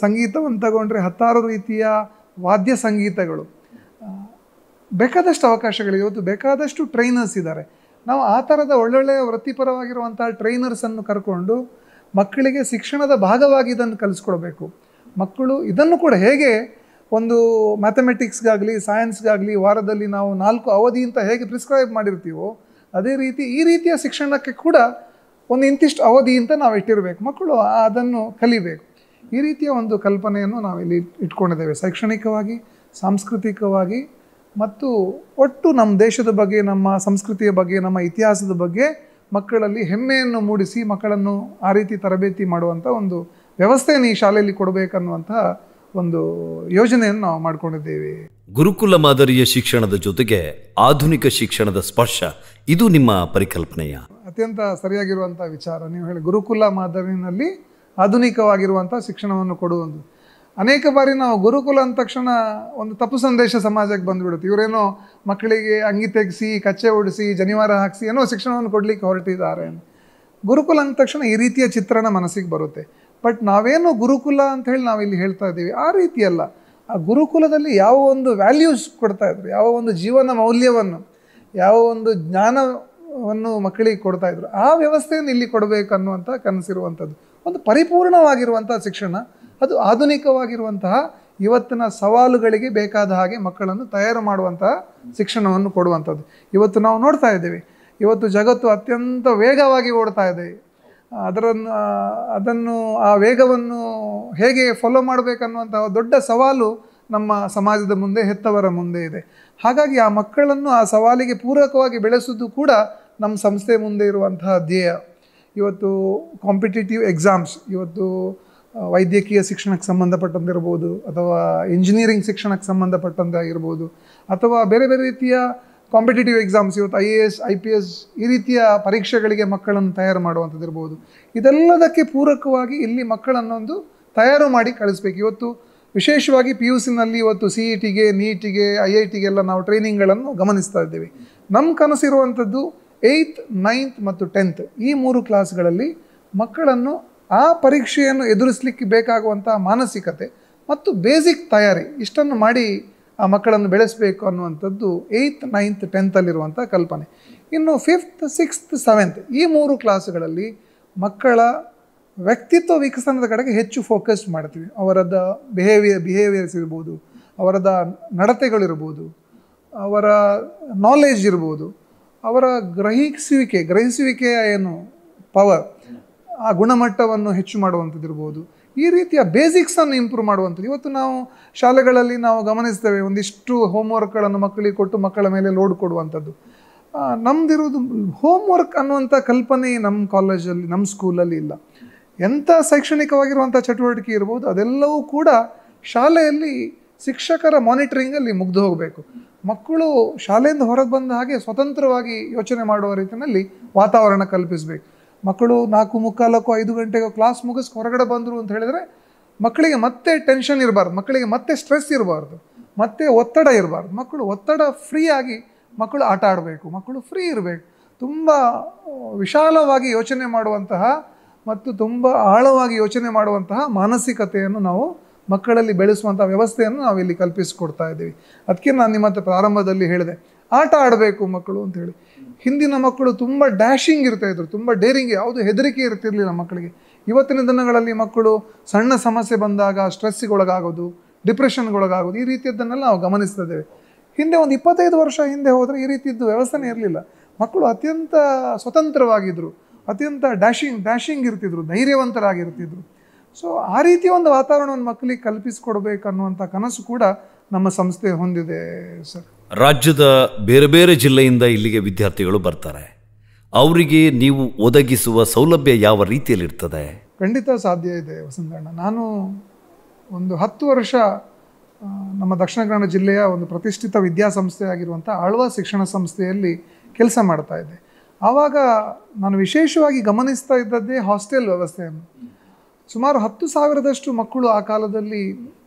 ಸಂಗೀತವನ್ನು ತಗೊಂಡ್ರೆ 10 ರೀತಿಯ ವಾದ್ಯ ಸಂಗೀತಗಳು, ಬೇಕಾದಷ್ಟು ಅವಕಾಶಗಳು, ಇವತ್ತು ಬೇಕಾದಷ್ಟು ಟ್ರೈನರ್ಸ್ ಇದ್ದಾರೆ. ನಾವು ಆ ಥರದ ಒಳ್ಳೊಳ್ಳೆಯ ವೃತ್ತಿಪರವಾಗಿರುವಂಥ ಟ್ರೈನರ್ಸನ್ನು ಕರ್ಕೊಂಡು ಮಕ್ಕಳಿಗೆ ಶಿಕ್ಷಣದ ಭಾಗವಾಗಿ ಇದನ್ನು ಕಲಿಸ್ಕೊಡ್ಬೇಕು. ಮಕ್ಕಳು ಇದನ್ನು ಕೂಡ ಹೇಗೆ ಒಂದು ಮ್ಯಾಥಮೆಟಿಕ್ಸ್ಗಾಗಲಿ ಸೈನ್ಸ್ಗಾಗಲಿ ವಾರದಲ್ಲಿ ನಾವು 4 ಅವಧಿ ಅಂತ ಹೇಗೆ ಪ್ರಿಸ್ಕ್ರೈಬ್ ಮಾಡಿರ್ತೀವೋ, ಅದೇ ರೀತಿ ಈ ರೀತಿಯ ಶಿಕ್ಷಣಕ್ಕೆ ಕೂಡ ಒಂದು ಇಂತಿಷ್ಟು ಅವಧಿ ಅಂತ ನಾವು ಇಟ್ಟಿರಬೇಕು. ಮಕ್ಕಳು ಅದನ್ನು ಕಲಿಬೇಕು. ಈ ರೀತಿಯ ಒಂದು ಕಲ್ಪನೆಯನ್ನು ನಾವಿಲ್ಲಿ ಇಟ್ಕೊಂಡಿದ್ದೇವೆ, ಶೈಕ್ಷಣಿಕವಾಗಿ, ಸಾಂಸ್ಕೃತಿಕವಾಗಿ, ಮತ್ತು ಒಟ್ಟು ನಮ್ಮ ದೇಶದ ಬಗ್ಗೆ, ನಮ್ಮ ಸಂಸ್ಕೃತಿಯ ಬಗ್ಗೆ, ನಮ್ಮ ಇತಿಹಾಸದ ಬಗ್ಗೆ ಮಕ್ಕಳಲ್ಲಿ ಹೆಮ್ಮೆಯನ್ನು ಮೂಡಿಸಿ ಮಕ್ಕಳನ್ನು ಆ ರೀತಿ ತರಬೇತಿ ಮಾಡುವಂಥ ಒಂದು ವ್ಯವಸ್ಥೆಯನ್ನು ಈ ಶಾಲೆಯಲ್ಲಿ ಕೊಡಬೇಕನ್ನುವಂಥ ಒಂದು ಯೋಜನೆಯನ್ನು ನಾವು ಮಾಡಿಕೊಂಡಿದ್ದೇವೆ. ಗುರುಕುಲ ಮಾದರಿಯ ಶಿಕ್ಷಣದ ಜೊತೆಗೆ ಆಧುನಿಕ ಶಿಕ್ಷಣದ ಸ್ಪರ್ಶ, ಇದು ನಿಮ್ಮ ಪರಿಕಲ್ಪನೆಯ? ಅತ್ಯಂತ ಸರಿಯಾಗಿರುವಂಥ ವಿಚಾರ ನೀವು ಹೇಳಿ. ಗುರುಕುಲ ಮಾದರಿನಲ್ಲಿ ಆಧುನಿಕವಾಗಿರುವಂಥ ಶಿಕ್ಷಣವನ್ನು ಕೊಡುವುದು. ಅನೇಕ ಬಾರಿ ನಾವು ಗುರುಕುಲ ಅಂದ ತಕ್ಷಣ ಒಂದು ತಪ್ಪು ಸಂದೇಶ ಸಮಾಜಕ್ಕೆ ಬಂದುಬಿಡುತ್ತೆ. ಇವರೇನೋ ಮಕ್ಕಳಿಗೆ ಅಂಗಿ ತೆಗೆಸಿ, ಕಚ್ಚೆ ಉಡಿಸಿ, ಜನಿವಾರ ಹಾಕಿಸಿ ಏನೋ ಶಿಕ್ಷಣವನ್ನು ಕೊಡಲಿಕ್ಕೆ ಹೊರಟಿದ್ದಾರೆ. ಗುರುಕುಲ ಅಂದ ತಕ್ಷಣ ಈ ರೀತಿಯ ಚಿತ್ರಣ ಮನಸ್ಸಿಗೆ ಬರುತ್ತೆ. ಬಟ್ ನಾವೇನು ಗುರುಕುಲ ಅಂತ ಹೇಳಿ ನಾವಿಲ್ಲಿ ಹೇಳ್ತಾ ಇದ್ದೀವಿ, ಆ ರೀತಿಯಲ್ಲ. ಆ ಗುರುಕುಲದಲ್ಲಿ ಯಾವ ಒಂದು ವ್ಯಾಲ್ಯೂಸ್ ಕೊಡ್ತಾ ಇದ್ರು, ಯಾವ ಒಂದು ಜೀವನ ಮೌಲ್ಯವನ್ನು, ಯಾವ ಒಂದು ಜ್ಞಾನವನ್ನು ಮಕ್ಕಳಿಗೆ ಕೊಡ್ತಾ ಇದ್ರು, ಆ ವ್ಯವಸ್ಥೆಯನ್ನು ಇಲ್ಲಿ ಕೊಡಬೇಕನ್ನುವಂಥ ಕನಸಿರುವಂಥದ್ದು. ಒಂದು ಪರಿಪೂರ್ಣವಾಗಿರುವಂಥ ಶಿಕ್ಷಣ, ಅದು ಆಧುನಿಕವಾಗಿರುವಂತಹ ಇವತ್ತಿನ ಸವಾಲುಗಳಿಗೆ ಬೇಕಾದ ಹಾಗೆ ಮಕ್ಕಳನ್ನು ತಯಾರು ಮಾಡುವಂತಹ ಶಿಕ್ಷಣವನ್ನು ಕೊಡುವಂಥದ್ದು. ಇವತ್ತು ನಾವು ನೋಡ್ತಾ ಇದ್ದೇವೆ, ಇವತ್ತು ಜಗತ್ತು ಅತ್ಯಂತ ವೇಗವಾಗಿ ಓಡ್ತಾ ಇದೆ. ಅದನ್ನು ಆ ವೇಗವನ್ನು ಹೇಗೆ ಫಾಲೋ ಮಾಡಬೇಕನ್ನುವಂತಹ ದೊಡ್ಡ ಸವಾಲು ನಮ್ಮ ಸಮಾಜದ ಮುಂದೆ, ಹೆತ್ತವರ ಮುಂದೆ ಇದೆ. ಹಾಗಾಗಿ ಆ ಮಕ್ಕಳನ್ನು ಆ ಸವಾಲಿಗೆ ಪೂರಕವಾಗಿ ಬೆಳೆಸೋದು ಕೂಡ ನಮ್ಮ ಸಂಸ್ಥೆ ಮುಂದೆ ಇರುವಂತಹ ಧ್ಯೇಯ. ಇವತ್ತು ಕಾಂಪಿಟೇಟಿವ್ ಎಕ್ಸಾಮ್ಸ್, ಇವತ್ತು ವೈದ್ಯಕೀಯ ಶಿಕ್ಷಣಕ್ಕೆ ಸಂಬಂಧಪಟ್ಟಂತಿರ್ಬೋದು, ಅಥವಾ ಇಂಜಿನಿಯರಿಂಗ್ ಶಿಕ್ಷಣಕ್ಕೆ ಸಂಬಂಧಪಟ್ಟಂತಾಗಿರ್ಬೋದು, ಅಥವಾ ಬೇರೆ ಬೇರೆ ರೀತಿಯ ಕಾಂಪಿಟೇಟಿವ್ ಎಕ್ಸಾಮ್ಸ್, ಇವತ್ತು IAS IPS ಈ ರೀತಿಯ ಪರೀಕ್ಷೆಗಳಿಗೆ ಮಕ್ಕಳನ್ನು ತಯಾರು ಮಾಡುವಂಥದ್ದಿರ್ಬೋದು. ಇದೆಲ್ಲದಕ್ಕೆ ಪೂರಕವಾಗಿ ಇಲ್ಲಿ ಮಕ್ಕಳನ್ನೊಂದು ತಯಾರು ಮಾಡಿ ಕಳಿಸ್ಬೇಕು. ಇವತ್ತು ವಿಶೇಷವಾಗಿ PUCನಲ್ಲಿ ಇವತ್ತು CETಗೆ, NEETಗೆ, IITಗೆಲ್ಲ ನಾವು ಟ್ರೈನಿಂಗ್ಗಳನ್ನು ಗಮನಿಸ್ತಾ ಇದ್ದೇವೆ. ನಮ್ಮ ಕನಸಿರುವಂಥದ್ದು 8th 9th ಮತ್ತು 10th ಈ 3 ಕ್ಲಾಸ್ಗಳಲ್ಲಿ ಮಕ್ಕಳನ್ನು ಆ ಪರೀಕ್ಷೆಯನ್ನು ಎದುರಿಸಲಿಕ್ಕೆ ಬೇಕಾಗುವಂಥ ಮಾನಸಿಕತೆ ಮತ್ತು ಬೇಸಿಕ್ ತಯಾರಿ ಇಷ್ಟನ್ನು ಮಾಡಿ ಆ ಮಕ್ಕಳನ್ನು ಬೆಳೆಸಬೇಕು ಅನ್ನುವಂಥದ್ದು 8th 9th 10th ಅಲ್ಲಿರುವಂಥ ಕಲ್ಪನೆ. ಇನ್ನು 5th 6th 7th ಈ 3 ಕ್ಲಾಸ್ಗಳಲ್ಲಿ ಮಕ್ಕಳ ವ್ಯಕ್ತಿತ್ವ ವಿಕಸನದ ಕಡೆಗೆ ಹೆಚ್ಚು ಫೋಕಸ್ ಮಾಡ್ತೀವಿ. ಅವರದ ಬಿಹೇವಿಯರ್ಸ್ ಇರ್ಬೋದು, ಅವರದ ನಡತೆಗಳಿರ್ಬೋದು, ಅವರ ನಾಲೆಜ್ ಇರ್ಬೋದು, ಅವರ ಗ್ರಹಿಸುವಿಕೆಯ ಏನು ಪವರ್, ಆ ಗುಣಮಟ್ಟವನ್ನು ಹೆಚ್ಚು ಮಾಡುವಂಥದ್ದಿರ್ಬೋದು. ಈ ರೀತಿಯ ಬೇಸಿಕ್ಸನ್ನು ಇಂಪ್ರೂವ್ ಮಾಡುವಂಥದ್ದು. ಇವತ್ತು ನಾವು ಶಾಲೆಗಳಲ್ಲಿ ನಾವು ಗಮನಿಸ್ತೇವೆ, ಒಂದಿಷ್ಟು ಹೋಮ್ವರ್ಕ್ಗಳನ್ನು ಮಕ್ಕಳಿಗೆ ಕೊಟ್ಟು ಮಕ್ಕಳ ಮೇಲೆ ಲೋಡ್ ಕೊಡುವಂಥದ್ದು. ನಮ್ಮದಿರೋದು ಹೋಮ್ವರ್ಕ್ ಅನ್ನುವಂಥ ಕಲ್ಪನೆ ನಮ್ಮ ಕಾಲೇಜಲ್ಲಿ, ನಮ್ಮ ಸ್ಕೂಲಲ್ಲಿ ಇಲ್ಲ. ಎಂಥ ಶೈಕ್ಷಣಿಕವಾಗಿರುವಂಥ ಚಟುವಟಿಕೆ ಇರ್ಬೋದು, ಅದೆಲ್ಲವೂ ಕೂಡ ಶಾಲೆಯಲ್ಲಿ ಶಿಕ್ಷಕರ ಮಾನಿಟರಿಂಗಲ್ಲಿ ಮುಗ್ದು ಹೋಗಬೇಕು. ಮಕ್ಕಳು ಶಾಲೆಯಿಂದ ಹೊರಗೆ ಬಂದ ಹಾಗೆ ಸ್ವತಂತ್ರವಾಗಿ ಯೋಚನೆ ಮಾಡುವ ರೀತಿಯಲ್ಲಿ ವಾತಾವರಣ ಕಲ್ಪಿಸಬೇಕು. ಮಕ್ಕಳು 4:45 5 ಗಂಟೆಗೆ ಕ್ಲಾಸ್ ಮುಗಿಸಿ ಹೊರಗಡೆ ಬಂದರು ಅಂತ ಹೇಳಿದರೆ ಮಕ್ಕಳಿಗೆ ಮತ್ತೆ ಟೆನ್ಷನ್ ಇರಬಾರ್ದು, ಮಕ್ಕಳಿಗೆ ಮತ್ತೆ ಸ್ಟ್ರೆಸ್ ಇರಬಾರ್ದು, ಮತ್ತೆ ಒತ್ತಡ ಇರಬಾರ್ದು. ಮಕ್ಕಳು ಒತ್ತಡ ಫ್ರೀಯಾಗಿ ಮಕ್ಕಳು ಆಟ ಆಡಬೇಕು, ಮಕ್ಕಳು ಫ್ರೀ ಇರಬೇಕು. ತುಂಬ ವಿಶಾಲವಾಗಿ ಯೋಚನೆ ಮಾಡುವಂತಹ ಮತ್ತು ತುಂಬ ಆಳವಾಗಿ ಯೋಚನೆ ಮಾಡುವಂತಹ ಮಾನಸಿಕತೆಯನ್ನು ನಾವು ಮಕ್ಕಳಲ್ಲಿ ಬೆಳೆಸುವಂಥ ವ್ಯವಸ್ಥೆಯನ್ನು ನಾವಿಲ್ಲಿ ಕಲ್ಪಿಸಿಕೊಡ್ತಾ ಇದ್ದೀವಿ. ಅದಕ್ಕೆ ನಾನು ನಿಮ್ಮ ಹತ್ರ ಪ್ರಾರಂಭದಲ್ಲಿ ಹೇಳಿದೆ, ಆಟ ಆಡಬೇಕು ಮಕ್ಕಳು ಅಂತ ಹೇಳಿ. ಹಿಂದಿನ ಮಕ್ಕಳು ತುಂಬ ಡ್ಯಾಶಿಂಗ್ ಇರ್ತಾಯಿದ್ರು, ತುಂಬ ಡೇರಿಂಗ್, ಯಾವುದು ಹೆದರಿಕೆ ಇರ್ತಿರ್ಲಿಲ್ಲ ಮಕ್ಕಳಿಗೆ. ಇವತ್ತಿನ ದಿನಗಳಲ್ಲಿ ಮಕ್ಕಳು ಸಣ್ಣ ಸಮಸ್ಯೆ ಬಂದಾಗ ಸ್ಟ್ರೆಸ್ಸಿಗೆ ಒಳಗಾಗೋದು, ಡಿಪ್ರೆಷನ್ಗೊಳಗಾಗೋದು, ಈ ರೀತಿಯದ್ದನ್ನೆಲ್ಲ ನಾವು ಗಮನಿಸ್ತಾ ಇದ್ದೇವೆ. ಹಿಂದೆ ಒಂದು 25 ವರ್ಷ ಹಿಂದೆ ಹೋದರೆ ಈ ರೀತಿಯದ್ದು ವ್ಯವಸ್ಥೆನೇ ಇರಲಿಲ್ಲ. ಮಕ್ಕಳು ಅತ್ಯಂತ ಸ್ವತಂತ್ರವಾಗಿದ್ದರು, ಅತ್ಯಂತ ಡ್ಯಾಶಿಂಗ್ ಇರ್ತಿದ್ರು, ಧೈರ್ಯವಂತರಾಗಿರ್ತಿದ್ರು. ಸೊ ಆ ರೀತಿಯ ಒಂದು ವಾತಾವರಣವನ್ನು ಮಕ್ಕಳಿಗೆ ಕಲ್ಪಿಸಿಕೊಡ್ಬೇಕನ್ನುವಂಥ ಕನಸು ಕೂಡ ನಮ್ಮ ಸಂಸ್ಥೆ ಹೊಂದಿದೆ ಸರ್. ರಾಜ್ಯದ ಬೇರೆ ಬೇರೆ ಜಿಲ್ಲೆಯಿಂದ ಇಲ್ಲಿಗೆ ವಿದ್ಯಾರ್ಥಿಗಳು ಬರ್ತಾರೆ. ಅವರಿಗೆ ನೀವು ಒದಗಿಸುವ ಸೌಲಭ್ಯ ಯಾವ ರೀತಿಯಲ್ಲಿರ್ತದೆ? ಖಂಡಿತ ಸಾಧ್ಯ ಇದೆ ವಸಂತಣ್ಣ. ನಾನು ಒಂದು 10 ವರ್ಷ ನಮ್ಮ ದಕ್ಷಿಣ ಕನ್ನಡ ಜಿಲ್ಲೆಯ ಒಂದು ಪ್ರತಿಷ್ಠಿತ ವಿದ್ಯಾಸಂಸ್ಥೆ ಆಗಿರುವಂಥ ಆಳ್ವಾ ಶಿಕ್ಷಣ ಸಂಸ್ಥೆಯಲ್ಲಿ ಕೆಲಸ ಮಾಡ್ತಾ ಇದ್ದೆ. ಆವಾಗ ನಾನು ವಿಶೇಷವಾಗಿ ಗಮನಿಸ್ತಾ ಇದ್ದದ್ದೇ ಹಾಸ್ಟೆಲ್ ವ್ಯವಸ್ಥೆಯನ್ನು. ಸುಮಾರು 10,000ದಷ್ಟು ಮಕ್ಕಳು ಆ ಕಾಲದಲ್ಲಿ,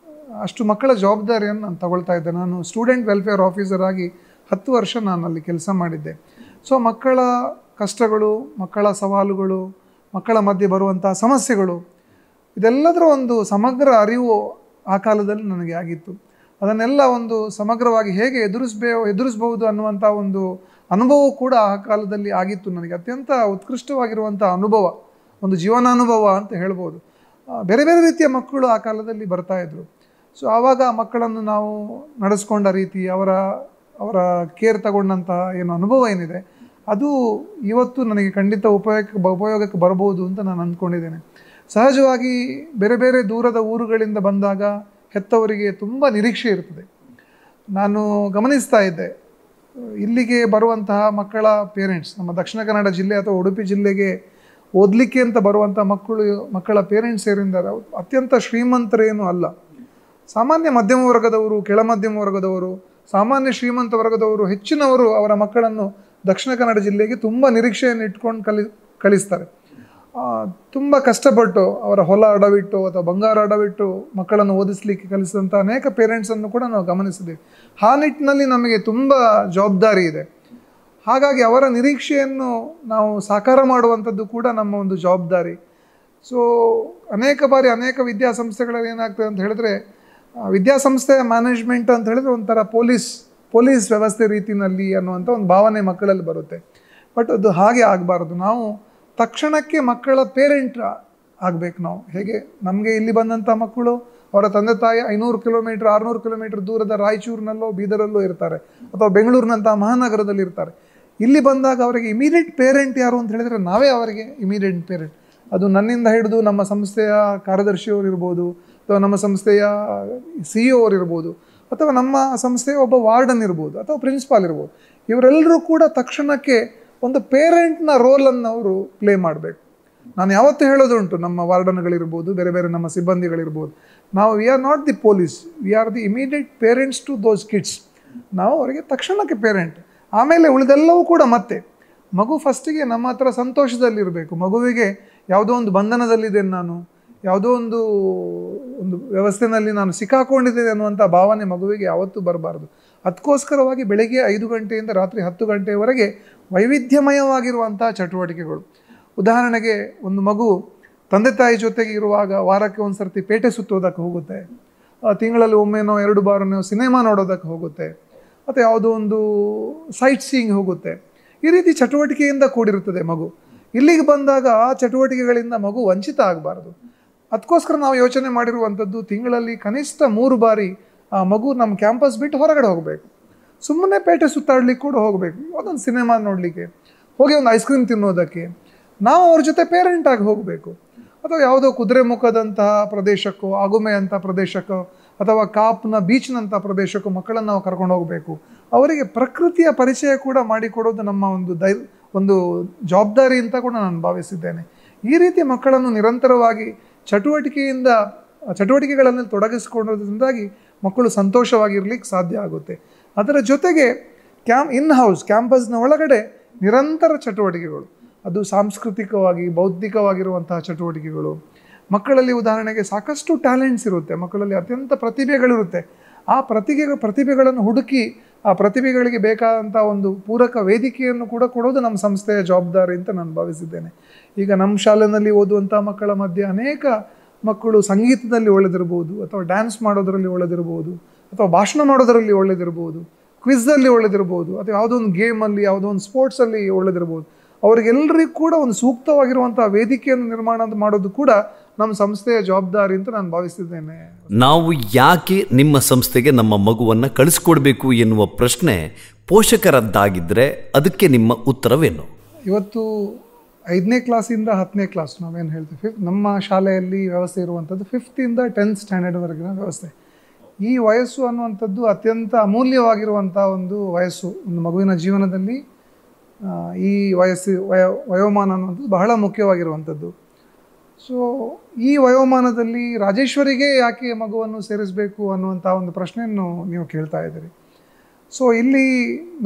ಅಷ್ಟು ಮಕ್ಕಳ ಜವಾಬ್ದಾರಿಯನ್ನು ನಾನು ತಗೊಳ್ತಾ ಇದ್ದೆ. ನಾನು ಸ್ಟೂಡೆಂಟ್ ವೆಲ್ಫೇರ್ ಆಫೀಸರ್ ಆಗಿ 10 ವರ್ಷ ನಾನು ಅಲ್ಲಿ ಕೆಲಸ ಮಾಡಿದ್ದೆ. ಸೊ ಮಕ್ಕಳ ಕಷ್ಟಗಳು, ಮಕ್ಕಳ ಸವಾಲುಗಳು, ಮಕ್ಕಳ ಮಧ್ಯೆ ಬರುವಂಥ ಸಮಸ್ಯೆಗಳು, ಇದೆಲ್ಲದರ ಒಂದು ಸಮಗ್ರ ಅರಿವು ಆ ಕಾಲದಲ್ಲಿ ನನಗೆ ಆಗಿತ್ತು. ಅದನ್ನೆಲ್ಲ ಒಂದು ಸಮಗ್ರವಾಗಿ ಹೇಗೆ ಎದುರಿಸಬಹುದು ಅನ್ನುವಂಥ ಒಂದು ಅನುಭವ ಕೂಡ ಆ ಕಾಲದಲ್ಲಿ ಆಗಿತ್ತು ನನಗೆ. ಅತ್ಯಂತ ಉತ್ಕೃಷ್ಟವಾಗಿರುವಂಥ ಅನುಭವ, ಒಂದು ಜೀವನಾನುಭವ ಅಂತ ಹೇಳ್ಬೋದು. ಬೇರೆ ಬೇರೆ ರೀತಿಯ ಮಕ್ಕಳು ಆ ಕಾಲದಲ್ಲಿ ಬರ್ತಾಯಿದ್ರು. ಸೊ ಆವಾಗ ಆ ಮಕ್ಕಳನ್ನು ನಾವು ನಡೆಸ್ಕೊಂಡ ರೀತಿ, ಅವರ ಕೇರ್ ತಗೊಂಡಂತಹ ಏನು ಅನುಭವ ಏನಿದೆ ಅದು ಇವತ್ತು ನನಗೆ ಖಂಡಿತ ಉಪಯೋಗಕ್ಕೆ ಬರ್ಬೋದು ಅಂತ ನಾನು ಅಂದ್ಕೊಂಡಿದ್ದೇನೆ. ಸಹಜವಾಗಿ ಬೇರೆ ಬೇರೆ ದೂರದ ಊರುಗಳಿಂದ ಬಂದಾಗ ಹೆತ್ತವರಿಗೆ ತುಂಬ ನಿರೀಕ್ಷೆ ಇರ್ತದೆ. ನಾನು ಗಮನಿಸ್ತಾ ಇದ್ದೆ, ಇಲ್ಲಿಗೆ ಬರುವಂತಹ ಮಕ್ಕಳ ಪೇರೆಂಟ್ಸ್, ನಮ್ಮ ದಕ್ಷಿಣ ಕನ್ನಡ ಜಿಲ್ಲೆ ಅಥವಾ ಉಡುಪಿ ಜಿಲ್ಲೆಗೆ ಓದಲಿಕ್ಕೆ ಅಂತ ಬರುವಂಥ ಮಕ್ಕಳ ಪೇರೆಂಟ್ಸ್ ಏನಿದ್ದಾರೆ ಅತ್ಯಂತ ಶ್ರೀಮಂತರೇನೂ ಅಲ್ಲ. ಸಾಮಾನ್ಯ ಮಧ್ಯಮ ವರ್ಗದವರು, ಕೆಳ ಮಧ್ಯಮ ವರ್ಗದವರು, ಸಾಮಾನ್ಯ ಶ್ರೀಮಂತ ವರ್ಗದವರು ಹೆಚ್ಚಿನವರು ಅವರ ಮಕ್ಕಳನ್ನು ದಕ್ಷಿಣ ಕನ್ನಡ ಜಿಲ್ಲೆಗೆ ತುಂಬ ನಿರೀಕ್ಷೆಯನ್ನು ಇಟ್ಕೊಂಡು ಕಳಿಸ್ತಾರೆ. ತುಂಬ ಕಷ್ಟಪಟ್ಟು ಅವರ ಹೊಲ ಅಡವಿಟ್ಟು ಅಥವಾ ಬಂಗಾರ ಅಡವಿಟ್ಟು ಮಕ್ಕಳನ್ನು ಓದಿಸಲಿಕ್ಕೆ ಕಲಿಸಿದಂಥ ಅನೇಕ ಪೇರೆಂಟ್ಸನ್ನು ಕೂಡ ನಾವು ಗಮನಿಸಿದ್ದೇವೆ. ಆ ನಿಟ್ಟಿನಲ್ಲಿ ನಮಗೆ ತುಂಬ ಜವಾಬ್ದಾರಿ ಇದೆ. ಹಾಗಾಗಿ ಅವರ ನಿರೀಕ್ಷೆಯನ್ನು ನಾವು ಸಾಕಾರ ಮಾಡುವಂಥದ್ದು ಕೂಡ ನಮ್ಮ ಒಂದು ಜವಾಬ್ದಾರಿ. ಸೊ ಅನೇಕ ಬಾರಿ ಅನೇಕ ವಿದ್ಯಾಸಂಸ್ಥೆಗಳಲ್ಲಿ ಏನಾಗ್ತದೆ ಅಂತ ಹೇಳಿದ್ರೆ, ವಿದ್ಯಾಸಂಸ್ಥೆಯ ಮ್ಯಾನೇಜ್ಮೆಂಟ್ ಅಂತ ಹೇಳಿದ್ರೆ ಒಂಥರ ಪೊಲೀಸ್ ವ್ಯವಸ್ಥೆ ರೀತಿಯಲ್ಲಿ ಅನ್ನುವಂಥ ಒಂದು ಭಾವನೆ ಮಕ್ಕಳಲ್ಲಿ ಬರುತ್ತೆ. ಬಟ್ ಅದು ಹಾಗೆ ಆಗಬಾರ್ದು. ನಾವು ತಕ್ಷಣಕ್ಕೆ ಮಕ್ಕಳ ಪೇರೆಂಟ್ ಆಗಬೇಕು. ನಾವು ಹೇಗೆ ನಮಗೆ ಇಲ್ಲಿ ಬಂದಂಥ ಮಕ್ಕಳು ಅವರ ತಂದೆ ತಾಯಿ 500 ಕಿಲೋಮೀಟ್ರ್ 600 ಕಿಲೋಮೀಟ್ರ್ ದೂರದ ರಾಯಚೂರಿನಲ್ಲೋ ಬೀದರಲ್ಲೋ ಇರ್ತಾರೆ, ಅಥವಾ ಬೆಂಗಳೂರಿನಂಥ ಮಹಾನಗರದಲ್ಲಿ ಇರ್ತಾರೆ. ಇಲ್ಲಿ ಬಂದಾಗ ಅವರಿಗೆ ಇಮಿಡಿಯೇಟ್ ಪೇರೆಂಟ್ ಯಾರು ಅಂತ ಹೇಳಿದರೆ ನಾವೇ ಅವರಿಗೆ ಇಮಿಡಿಯೇಟ್ ಪೇರೆಂಟ್. ಅದು ನನ್ನಿಂದ ಹಿಡಿದು ನಮ್ಮ ಸಂಸ್ಥೆಯ ಕಾರ್ಯದರ್ಶಿಯವರು ಇರ್ಬೋದು, ಅಥವಾ ನಮ್ಮ ಸಂಸ್ಥೆಯ CEO ಅವರು ಇರ್ಬೋದು, ಅಥವಾ ನಮ್ಮ ಸಂಸ್ಥೆಯ ಒಬ್ಬ ವಾರ್ಡನ್ ಇರ್ಬೋದು, ಅಥವಾ ಪ್ರಿನ್ಸಿಪಾಲ್ ಇರ್ಬೋದು. ಇವರೆಲ್ಲರೂ ಕೂಡ ತಕ್ಷಣಕ್ಕೆ ಒಂದು ಪೇರೆಂಟ್ನ ರೋಲನ್ನು ಅವರು ಪ್ಲೇ ಮಾಡಬೇಕು. ನಾನು ಯಾವತ್ತೂ ಹೇಳೋದುಂಟು, ನಮ್ಮ ವಾರ್ಡನ್ಗಳಿರ್ಬೋದು, ಬೇರೆ ಬೇರೆ ನಮ್ಮ ಸಿಬ್ಬಂದಿಗಳಿರ್ಬೋದು, ನಾವು we are not the police, we are the immediate parents to those kids. ನಾವು ಅವರಿಗೆ ತಕ್ಷಣಕ್ಕೆ ಪೇರೆಂಟ್. ಆಮೇಲೆ ಉಳಿದೆಲ್ಲವೂ ಕೂಡ ಮತ್ತೆ ಮಗು ಫಸ್ಟಿಗೆ ನಮ್ಮ ಹತ್ರ ಸಂತೋಷದಲ್ಲಿರಬೇಕು. ಮಗುವಿಗೆ ಯಾವುದೋ ಒಂದು ಬಂಧನದಲ್ಲಿದ್ದೇನೆ ನಾನು, ಯಾವುದೋ ಒಂದು ವ್ಯವಸ್ಥೆಯಲ್ಲಿ ನಾನು ಸಿಕ್ಕಾಕೊಂಡಿದ್ದೇನೆ ಅನ್ನುವಂಥ ಭಾವನೆ ಮಗುವಿಗೆ ಯಾವತ್ತೂ ಬರಬಾರ್ದು. ಅದಕ್ಕೋಸ್ಕರವಾಗಿ ಬೆಳಗ್ಗೆ 5 ಗಂಟೆಯಿಂದ ರಾತ್ರಿ 10 ಗಂಟೆಯವರೆಗೆ ವೈವಿಧ್ಯಮಯವಾಗಿರುವಂಥ ಚಟುವಟಿಕೆಗಳು. ಉದಾಹರಣೆಗೆ, ಒಂದು ಮಗು ತಂದೆ ತಾಯಿ ಜೊತೆಗೆ ಇರುವಾಗ ವಾರಕ್ಕೆ ಒಂದು ಸರ್ತಿ ಪೇಟೆ ಸುತ್ತೋದಕ್ಕೆ ಹೋಗುತ್ತೆ, ತಿಂಗಳಲ್ಲಿ ಒಮ್ಮೆನೋ 2 ಬಾರನೋ ಸಿನಿಮಾ ನೋಡೋದಕ್ಕೆ ಹೋಗುತ್ತೆ, ಮತ್ತು ಯಾವುದೋ ಒಂದು ಸೈಟ್ ಸೀಯಿಂಗ್ ಹೋಗುತ್ತೆ. ಈ ರೀತಿ ಚಟುವಟಿಕೆಯಿಂದ ಕೂಡಿರುತ್ತದೆ ಮಗು. ಇಲ್ಲಿಗೆ ಬಂದಾಗ ಆ ಚಟುವಟಿಕೆಗಳಿಂದ ಮಗು ವಂಚಿತ ಆಗಬಾರ್ದು. ಅದಕ್ಕೋಸ್ಕರ ನಾವು ಯೋಚನೆ ಮಾಡಿರುವಂಥದ್ದು, ತಿಂಗಳಲ್ಲಿ ಕನಿಷ್ಠ 3 ಬಾರಿ ಆ ಮಗು ನಮ್ಮ ಕ್ಯಾಂಪಸ್ ಬಿಟ್ಟು ಹೊರಗಡೆ ಹೋಗಬೇಕು. ಸುಮ್ಮನೆ ಪೇಟೆ ಸುತ್ತಾಡ್ಲಿಕ್ಕೆ ಕೂಡ ಹೋಗಬೇಕು, ಯಾವುದೊಂದು ಸಿನಿಮಾ ನೋಡಲಿಕ್ಕೆ ಹೋಗಿ, ಒಂದು ಐಸ್ ಕ್ರೀಮ್ ತಿನ್ನೋದಕ್ಕೆ ನಾವು ಅವ್ರ ಜೊತೆ ಪೇರೆಂಟಾಗಿ ಹೋಗಬೇಕು. ಅಥವಾ ಯಾವುದೋ ಕುದುರೆಮುಖದಂತಹ ಪ್ರದೇಶಕ್ಕೋ, ಆಗುಮೆ ಅಂಥ ಪ್ರದೇಶಕ್ಕೋ, ಅಥವಾ ಕಾಪ್ನ ಬೀಚ್ನಂಥ ಪ್ರದೇಶಕ್ಕೂ ಮಕ್ಕಳನ್ನು ನಾವು ಕರ್ಕೊಂಡು ಹೋಗಬೇಕು. ಅವರಿಗೆ ಪ್ರಕೃತಿಯ ಪರಿಚಯ ಕೂಡ ಮಾಡಿಕೊಡೋದು ನಮ್ಮ ಒಂದು ಜವಾಬ್ದಾರಿ ಅಂತ ಕೂಡ ನಾನು ಭಾವಿಸಿದ್ದೇನೆ. ಈ ರೀತಿ ಮಕ್ಕಳನ್ನು ನಿರಂತರವಾಗಿ ಚಟುವಟಿಕೆಗಳಲ್ಲಿ ತೊಡಗಿಸಿಕೊಳ್ಳೋದ್ರಿಂದಾಗಿ ಮಕ್ಕಳು ಸಂತೋಷವಾಗಿರ್ಲಿಕ್ಕೆ ಸಾಧ್ಯ ಆಗುತ್ತೆ. ಅದರ ಜೊತೆಗೆ ಕ್ಯಾಂಪಸ್ನ ಒಳಗಡೆ ನಿರಂತರ ಚಟುವಟಿಕೆಗಳು, ಅದು ಸಾಂಸ್ಕೃತಿಕವಾಗಿ ಬೌದ್ಧಿಕವಾಗಿರುವಂತಹ ಚಟುವಟಿಕೆಗಳು. ಮಕ್ಕಳಲ್ಲಿ ಉದಾಹರಣೆಗೆ ಸಾಕಷ್ಟು ಟ್ಯಾಲೆಂಟ್ಸ್ ಇರುತ್ತೆ, ಮಕ್ಕಳಲ್ಲಿ ಅತ್ಯಂತ ಪ್ರತಿಭೆಗಳಿರುತ್ತೆ. ಆ ಪ್ರತಿಭೆಗಳನ್ನು ಹುಡುಕಿ ಆ ಪ್ರತಿಭೆಗಳಿಗೆ ಬೇಕಾದಂಥ ಒಂದು ಪೂರಕ ವೇದಿಕೆಯನ್ನು ಕೂಡ ಕೊಡೋದು ನಮ್ಮ ಸಂಸ್ಥೆಯ ಜವಾಬ್ದಾರಿ ಅಂತ ನಾನು ಭಾವಿಸಿದ್ದೇನೆ. ಈಗ ನಮ್ಮ ಶಾಲೆಯಲ್ಲಿ ಓದುವಂಥ ಮಕ್ಕಳ ಮಧ್ಯೆ ಅನೇಕ ಮಕ್ಕಳು ಸಂಗೀತದಲ್ಲಿ ಒಳ್ಳೆದಿರ್ಬೋದು, ಅಥವಾ ಡ್ಯಾನ್ಸ್ ಮಾಡೋದರಲ್ಲಿ ಒಳ್ಳೆದಿರ್ಬೋದು, ಅಥವಾ ಭಾಷಣ ಮಾಡೋದರಲ್ಲಿ ಒಳ್ಳೆದಿರ್ಬೋದು, ಕ್ವಿಝಲ್ಲಿ ಒಳ್ಳೆದಿರ್ಬೋದು, ಅಥವಾ ಯಾವುದೋ ಒಂದು ಗೇಮಲ್ಲಿ, ಯಾವುದೋ ಒಂದು ಸ್ಪೋರ್ಟ್ಸಲ್ಲಿ ಒಳ್ಳೆದಿರ್ಬೋದು. ಅವರಿಗೆಲ್ಲರಿಗೂ ಕೂಡ ಒಂದು ಸೂಕ್ತವಾಗಿರುವಂಥ ವೇದಿಕೆಯನ್ನು ನಿರ್ಮಾಣ ಮಾಡೋದು ಕೂಡ ನಮ್ಮ ಸಂಸ್ಥೆಯ ಜವಾಬ್ದಾರಿ ಅಂತ ನಾನು ಭಾವಿಸಿದ್ದೇನೆ. ನಾವು ಯಾಕೆ ನಿಮ್ಮ ಸಂಸ್ಥೆಗೆ ನಮ್ಮ ಮಗುವನ್ನು ಕಳಿಸ್ಕೊಡ್ಬೇಕು ಎನ್ನುವ ಪ್ರಶ್ನೆ ಪೋಷಕರದ್ದಾಗಿದ್ದರೆ ಅದಕ್ಕೆ ನಿಮ್ಮ ಉತ್ತರವೇನು? ಇವತ್ತು 5ನೇ ಕ್ಲಾಸಿಂದ 10ನೇ ಕ್ಲಾಸ್ ನಾವೇನು ಹೇಳ್ತೀವಿ, ನಮ್ಮ ಶಾಲೆಯಲ್ಲಿ ವ್ಯವಸ್ಥೆ ಇರುವಂಥದ್ದು 5th ಇಂದ 10th ಸ್ಟ್ಯಾಂಡರ್ಡ್ವರೆಗಿನ ವ್ಯವಸ್ಥೆ. ಈ ವಯಸ್ಸು ಅನ್ನುವಂಥದ್ದು ಅತ್ಯಂತ ಅಮೂಲ್ಯವಾಗಿರುವಂಥ ಒಂದು ವಯಸ್ಸು. ಒಂದು ಮಗುವಿನ ಜೀವನದಲ್ಲಿ ಈ ವಯೋಮಾನ ಅನ್ನುವಂಥದ್ದು ಬಹಳ ಮುಖ್ಯವಾಗಿರುವಂಥದ್ದು. ಸೊ ಈ ವಯೋಮಾನದಲ್ಲಿ ರಾಜೇಶ್ವರಿಗೆ ಯಾಕೆ ಮಗುವನ್ನು ಸೇರಿಸಬೇಕು ಅನ್ನುವಂಥ ಒಂದು ಪ್ರಶ್ನೆಯನ್ನು ನೀವು ಕೇಳ್ತಾ ಇದ್ದೀರಿ. ಸೊ ಇಲ್ಲಿ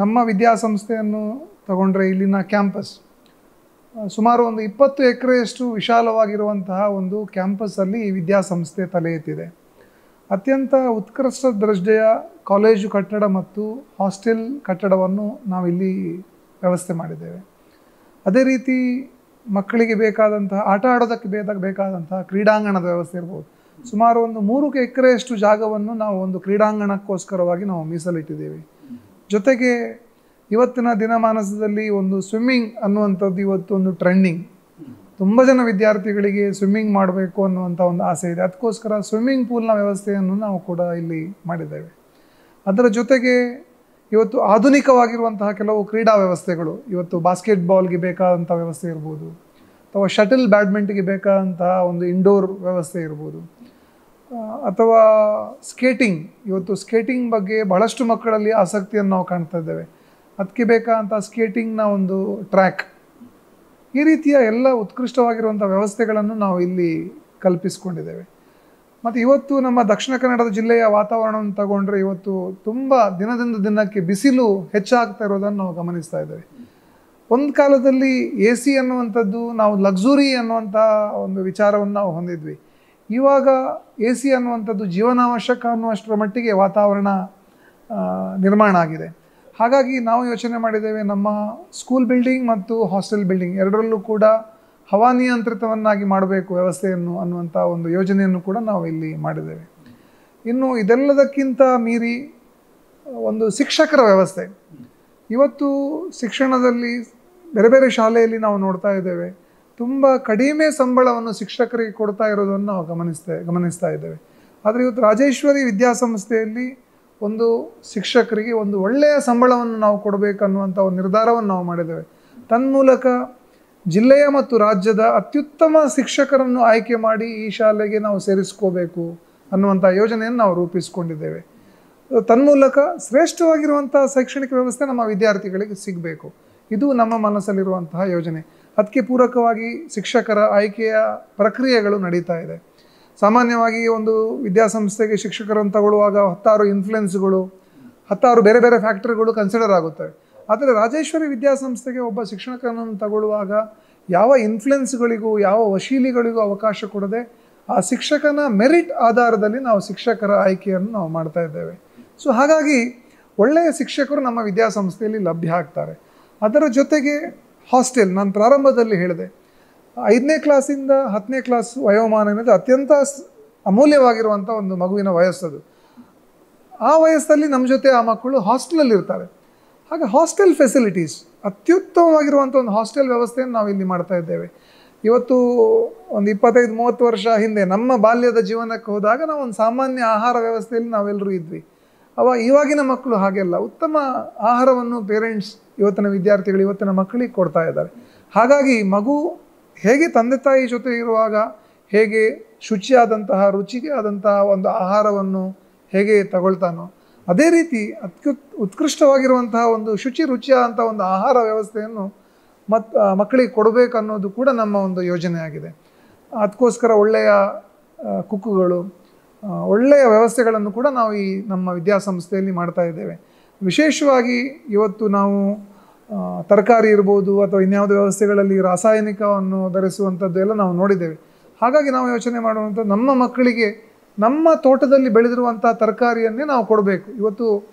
ನಮ್ಮ ವಿದ್ಯಾಸಂಸ್ಥೆಯನ್ನು ತಗೊಂಡ್ರೆ ಇಲ್ಲಿನ ಕ್ಯಾಂಪಸ್ ಸುಮಾರು ಒಂದು 20 ಎಕರೆಯಷ್ಟು ವಿಶಾಲವಾಗಿರುವಂತಹ ಒಂದು ಕ್ಯಾಂಪಸ್ಸಲ್ಲಿ ಈ ವಿದ್ಯಾಸಂಸ್ಥೆ ತಲೆ ಎತ್ತಿದೆ. ಅತ್ಯಂತ ಉತ್ಕೃಷ್ಟ ದರ್ಜೆಯ ಕಾಲೇಜು ಕಟ್ಟಡ ಮತ್ತು ಹಾಸ್ಟೆಲ್ ಕಟ್ಟಡವನ್ನು ನಾವಿಲ್ಲಿ ವ್ಯವಸ್ಥೆ ಮಾಡಿದ್ದೇವೆ. ಅದೇ ರೀತಿ ಮಕ್ಕಳಿಗೆ ಬೇಕಾದಂತಹ ಆಟ ಆಡೋದಕ್ಕೆ ಬೇಕಾದಂತಹ ಕ್ರೀಡಾಂಗಣದ ವ್ಯವಸ್ಥೆ ಇರ್ಬೋದು. ಸುಮಾರು ಒಂದು 3 ಎಕರೆಯಷ್ಟು ಜಾಗವನ್ನು ನಾವು ಒಂದು ಕ್ರೀಡಾಂಗಣಕ್ಕೋಸ್ಕರವಾಗಿ ನಾವು ಮೀಸಲಿಟ್ಟಿದ್ದೇವೆ. ಜೊತೆಗೆ ಇವತ್ತಿನ ದಿನಮಾನದಲ್ಲಿ ಒಂದು ಸ್ವಿಮ್ಮಿಂಗ್ ಅನ್ನುವಂಥದ್ದು ಇವತ್ತು ಒಂದು ಟ್ರೆಂಡಿಂಗ್. ತುಂಬ ಜನ ವಿದ್ಯಾರ್ಥಿಗಳಿಗೆ ಸ್ವಿಮ್ಮಿಂಗ್ ಮಾಡಬೇಕು ಅನ್ನುವಂಥ ಒಂದು ಆಸೆ ಇದೆ. ಅದಕ್ಕೋಸ್ಕರ ಸ್ವಿಮ್ಮಿಂಗ್ ಪೂಲ್ನ ವ್ಯವಸ್ಥೆಯನ್ನು ನಾವು ಕೂಡ ಇಲ್ಲಿ ಮಾಡಿದ್ದೇವೆ. ಅದರ ಜೊತೆಗೆ ಇವತ್ತು ಆಧುನಿಕವಾಗಿರುವಂತಹ ಕೆಲವು ಕ್ರೀಡಾ ವ್ಯವಸ್ಥೆಗಳು, ಇವತ್ತು ಬಾಸ್ಕೆಟ್ಬಾಲ್ಗೆ ಬೇಕಾದಂಥ ವ್ಯವಸ್ಥೆ ಇರ್ಬೋದು, ಅಥವಾ ಶಟಲ್ ಬ್ಯಾಡ್ಮಿಂಟ್ಗೆ ಬೇಕಾದಂತಹ ಒಂದು ಇಂಡೋರ್ ವ್ಯವಸ್ಥೆ ಇರ್ಬೋದು, ಅಥವಾ ಸ್ಕೇಟಿಂಗ್. ಇವತ್ತು ಸ್ಕೇಟಿಂಗ್ ಬಗ್ಗೆ ಬಹಳಷ್ಟು ಮಕ್ಕಳಲ್ಲಿ ಆಸಕ್ತಿಯನ್ನು ನಾವು ಕಾಣ್ತಾ ಇದ್ದೇವೆ. ಅದಕ್ಕೆ ಬೇಕಾದಂಥ ಸ್ಕೇಟಿಂಗ್ನ ಒಂದು ಟ್ರ್ಯಾಕ್, ಈ ರೀತಿಯ ಎಲ್ಲ ಉತ್ಕೃಷ್ಟವಾಗಿರುವಂಥ ವ್ಯವಸ್ಥೆಗಳನ್ನು ನಾವು ಇಲ್ಲಿ ಕಲ್ಪಿಸಿಕೊಂಡಿದ್ದೇವೆ. ಮತ್ತು ಇವತ್ತು ನಮ್ಮ ದಕ್ಷಿಣ ಕನ್ನಡದ ಜಿಲ್ಲೆಯ ವಾತಾವರಣವನ್ನು ತಗೊಂಡ್ರೆ ಇವತ್ತು ತುಂಬ ದಿನದಿಂದ ದಿನಕ್ಕೆ ಬಿಸಿಲು ಹೆಚ್ಚಾಗ್ತಾ ಇರೋದನ್ನು ನಾವು ಗಮನಿಸ್ತಾ ಇದ್ದೇವೆ. ಒಂದು ಕಾಲದಲ್ಲಿ AC ಅನ್ನುವಂಥದ್ದು ನಾವು ಲಕ್ಸುರಿ ಅನ್ನುವಂಥ ಒಂದು ವಿಚಾರವನ್ನು ನಾವು ಹೊಂದಿದ್ವಿ. ಇವಾಗ AC ಅನ್ನುವಂಥದ್ದು ಜೀವನಾವಶ್ಯಕ ಅನ್ನುವಷ್ಟರ ಮಟ್ಟಿಗೆ ವಾತಾವರಣ ನಿರ್ಮಾಣ ಆಗಿದೆ. ಹಾಗಾಗಿ ನಾವು ಯೋಚನೆ ಮಾಡಿದ್ದೇವೆ, ನಮ್ಮ ಸ್ಕೂಲ್ ಬಿಲ್ಡಿಂಗ್ ಮತ್ತು ಹಾಸ್ಟೆಲ್ ಬಿಲ್ಡಿಂಗ್ ಎರಡರಲ್ಲೂ ಕೂಡ ಹವಾನಿಯಂತ್ರಿತವನ್ನಾಗಿ ಮಾಡಬೇಕು ವ್ಯವಸ್ಥೆಯನ್ನು ಅನ್ನುವಂಥ ಒಂದು ಯೋಜನೆಯನ್ನು ಕೂಡ ನಾವು ಇಲ್ಲಿ ಮಾಡಿದ್ದೇವೆ. ಇನ್ನು ಇದೆಲ್ಲದಕ್ಕಿಂತ ಮೀರಿ ಒಂದು ಶಿಕ್ಷಕರ ವ್ಯವಸ್ಥೆ. ಇವತ್ತು ಶಿಕ್ಷಣದಲ್ಲಿ ಬೇರೆ ಬೇರೆ ಶಾಲೆಯಲ್ಲಿ ನಾವು ನೋಡ್ತಾ ಇದ್ದೇವೆ, ತುಂಬ ಕಡಿಮೆ ಸಂಬಳವನ್ನು ಶಿಕ್ಷಕರಿಗೆ ಕೊಡ್ತಾ ಇರೋದನ್ನು ನಾವು ಗಮನಿಸ್ತಾ ಇದ್ದೇವೆ. ಆದರೆ ಇವತ್ತು ರಾಜೇಶ್ವರಿ ವಿದ್ಯಾಸಂಸ್ಥೆಯಲ್ಲಿ ಒಂದು ಶಿಕ್ಷಕರಿಗೆ ಒಂದು ಒಳ್ಳೆಯ ಸಂಬಳವನ್ನು ನಾವು ಕೊಡಬೇಕನ್ನುವಂಥ ಒಂದು ನಿರ್ಧಾರವನ್ನು ನಾವು ಮಾಡಿದ್ದೇವೆ. ತನ್ಮೂಲಕ ಜಿಲ್ಲೆಯ ಮತ್ತು ರಾಜ್ಯದ ಅತ್ಯುತ್ತಮ ಶಿಕ್ಷಕರನ್ನು ಆಯ್ಕೆ ಮಾಡಿ ಈ ಶಾಲೆಗೆ ನಾವು ಸೇರಿಸ್ಕೋಬೇಕು ಅನ್ನುವಂಥ ಯೋಜನೆಯನ್ನು ನಾವು ರೂಪಿಸಿಕೊಂಡಿದ್ದೇವೆ. ತನ್ಮೂಲಕ ಶ್ರೇಷ್ಠವಾಗಿರುವಂಥ ಶೈಕ್ಷಣಿಕ ವ್ಯವಸ್ಥೆ ನಮ್ಮ ವಿದ್ಯಾರ್ಥಿಗಳಿಗೆ ಸಿಗಬೇಕು. ಇದು ನಮ್ಮ ಮನಸ್ಸಲ್ಲಿರುವಂತಹ ಯೋಜನೆ. ಅದಕ್ಕೆ ಪೂರಕವಾಗಿ ಶಿಕ್ಷಕರ ಆಯ್ಕೆಯ ಪ್ರಕ್ರಿಯೆಗಳು ನಡೀತಾ ಇದೆ. ಸಾಮಾನ್ಯವಾಗಿ ಒಂದು ವಿದ್ಯಾಸಂಸ್ಥೆಗೆ ಶಿಕ್ಷಕರನ್ನು ತಗೊಳ್ಳುವಾಗ 10 ಇನ್ಫ್ಲುಯೆನ್ಸ್ಗಳು, 10 ಬೇರೆ ಬೇರೆ ಫ್ಯಾಕ್ಟರ್ಗಳು ಕನ್ಸಿಡರ್ ಆಗುತ್ತವೆ. ಆದರೆ ರಾಜೇಶ್ವರಿ ವಿದ್ಯಾಸಂಸ್ಥೆಗೆ ಒಬ್ಬ ಶಿಕ್ಷಕನನ್ನು ತಗೊಳ್ಳುವಾಗ ಯಾವ ಇನ್ಫ್ಲುಯೆನ್ಸ್ಗಳಿಗೂ ಯಾವ ವಶೀಲಿಗಳಿಗೂ ಅವಕಾಶ ಕೊಡದೆ ಆ ಶಿಕ್ಷಕನ ಮೆರಿಟ್ ಆಧಾರದಲ್ಲಿ ನಾವು ಶಿಕ್ಷಕರ ಆಯ್ಕೆಯನ್ನು ನಾವು ಮಾಡ್ತಾ ಇದ್ದೇವೆ. ಸೊ ಹಾಗಾಗಿ ಒಳ್ಳೆಯ ಶಿಕ್ಷಕರು ನಮ್ಮ ವಿದ್ಯಾಸಂಸ್ಥೆಯಲ್ಲಿ ಲಭ್ಯ ಆಗ್ತಾರೆ. ಅದರ ಜೊತೆಗೆ ಹಾಸ್ಟೆಲ್, ನಾನು ಪ್ರಾರಂಭದಲ್ಲಿ ಹೇಳಿದೆ, 5ನೇ ಕ್ಲಾಸಿಂದ 10ನೇ ಕ್ಲಾಸ್ ವಯೋಮಾನ ಅನ್ನೋದು ಅತ್ಯಂತ ಅಮೂಲ್ಯವಾಗಿರುವಂಥ ಒಂದು ಮಗುವಿನ ವಯಸ್ಸದು. ಆ ವಯಸ್ಸಲ್ಲಿ ನಮ್ಮ ಜೊತೆ ಆ ಮಕ್ಕಳು ಹಾಸ್ಟೆಲಲ್ಲಿ ಇರ್ತಾರೆ. ಹಾಗೆ ಹಾಸ್ಟೆಲ್ ಫೆಸಿಲಿಟೀಸ್, ಅತ್ಯುತ್ತಮವಾಗಿರುವಂಥ ಒಂದು ಹಾಸ್ಟೆಲ್ ವ್ಯವಸ್ಥೆಯನ್ನು ನಾವು ಇಲ್ಲಿ ಮಾಡ್ತಾ ಇದ್ದೇವೆ. ಇವತ್ತು ಒಂದು 25-30 ವರ್ಷ ಹಿಂದೆ ನಮ್ಮ ಬಾಲ್ಯದ ಜೀವನಕ್ಕೆ ಹೋದಾಗ ನಾವು ಒಂದು ಸಾಮಾನ್ಯ ಆಹಾರ ವ್ಯವಸ್ಥೆಯಲ್ಲಿ ನಾವೆಲ್ಲರೂ ಇದ್ವಿ. ಇವಾಗಿನ ಮಕ್ಕಳು ಹಾಗೆಲ್ಲ ಉತ್ತಮ ಆಹಾರವನ್ನು ಪೇರೆಂಟ್ಸ್, ಇವತ್ತಿನ ವಿದ್ಯಾರ್ಥಿಗಳು, ಇವತ್ತಿನ ಮಕ್ಕಳಿಗೆ ಕೊಡ್ತಾ ಇದ್ದಾರೆ. ಹಾಗಾಗಿ ಮಗು ಹೇಗೆ ತಂದೆ ತಾಯಿ ಜೊತೆ ಇರುವಾಗ ಹೇಗೆ ಶುಚಿಯಾದಂತಹ ರುಚಿಗೆ ಆದಂತಹ ಒಂದು ಆಹಾರವನ್ನು ಹೇಗೆ ತಗೊಳ್ತಾನೋ, ಅದೇ ರೀತಿ ಉತ್ಕೃಷ್ಟವಾಗಿರುವಂತಹ ಒಂದು ರುಚಿಯಾದಂಥ ಒಂದು ಆಹಾರ ವ್ಯವಸ್ಥೆಯನ್ನು ಮಕ್ಕಳಿಗೆ ಕೊಡಬೇಕು ಅನ್ನೋದು ಕೂಡ ನಮ್ಮ ಒಂದು ಯೋಜನೆ ಆಗಿದೆ. ಅದಕ್ಕೋಸ್ಕರ ಒಳ್ಳೆಯ ಕುಕ್ಕುಗಳು, ಒಳ್ಳೆಯ ವ್ಯವಸ್ಥೆಗಳನ್ನು ಕೂಡ ನಾವು ಈ ನಮ್ಮ ವಿದ್ಯಾಸಂಸ್ಥೆಯಲ್ಲಿ ಮಾಡ್ತಾ ಇದ್ದೇವೆ. ವಿಶೇಷವಾಗಿ ಇವತ್ತು ನಾವು ತರಕಾರಿ ಇರ್ಬೋದು ಅಥವಾ ಇನ್ಯಾವುದೇ ವ್ಯವಸ್ಥೆಗಳಲ್ಲಿ ರಾಸಾಯನಿಕವನ್ನು ಬೆರೆಸುವಂಥದ್ದು ಎಲ್ಲ ನಾವು ನೋಡಿದ್ದೇವೆ. ಹಾಗಾಗಿ ನಾವು ಯೋಚನೆ ಮಾಡುವಂಥದ್ದು, ನಮ್ಮ ಮಕ್ಕಳಿಗೆ ನಮ್ಮ ತೋಟದಲ್ಲಿ ಬೆಳೆದಿರುವಂಥ ತರಕಾರಿಯನ್ನೇ ನಾವು ಕೊಡಬೇಕು. ಇವತ್ತು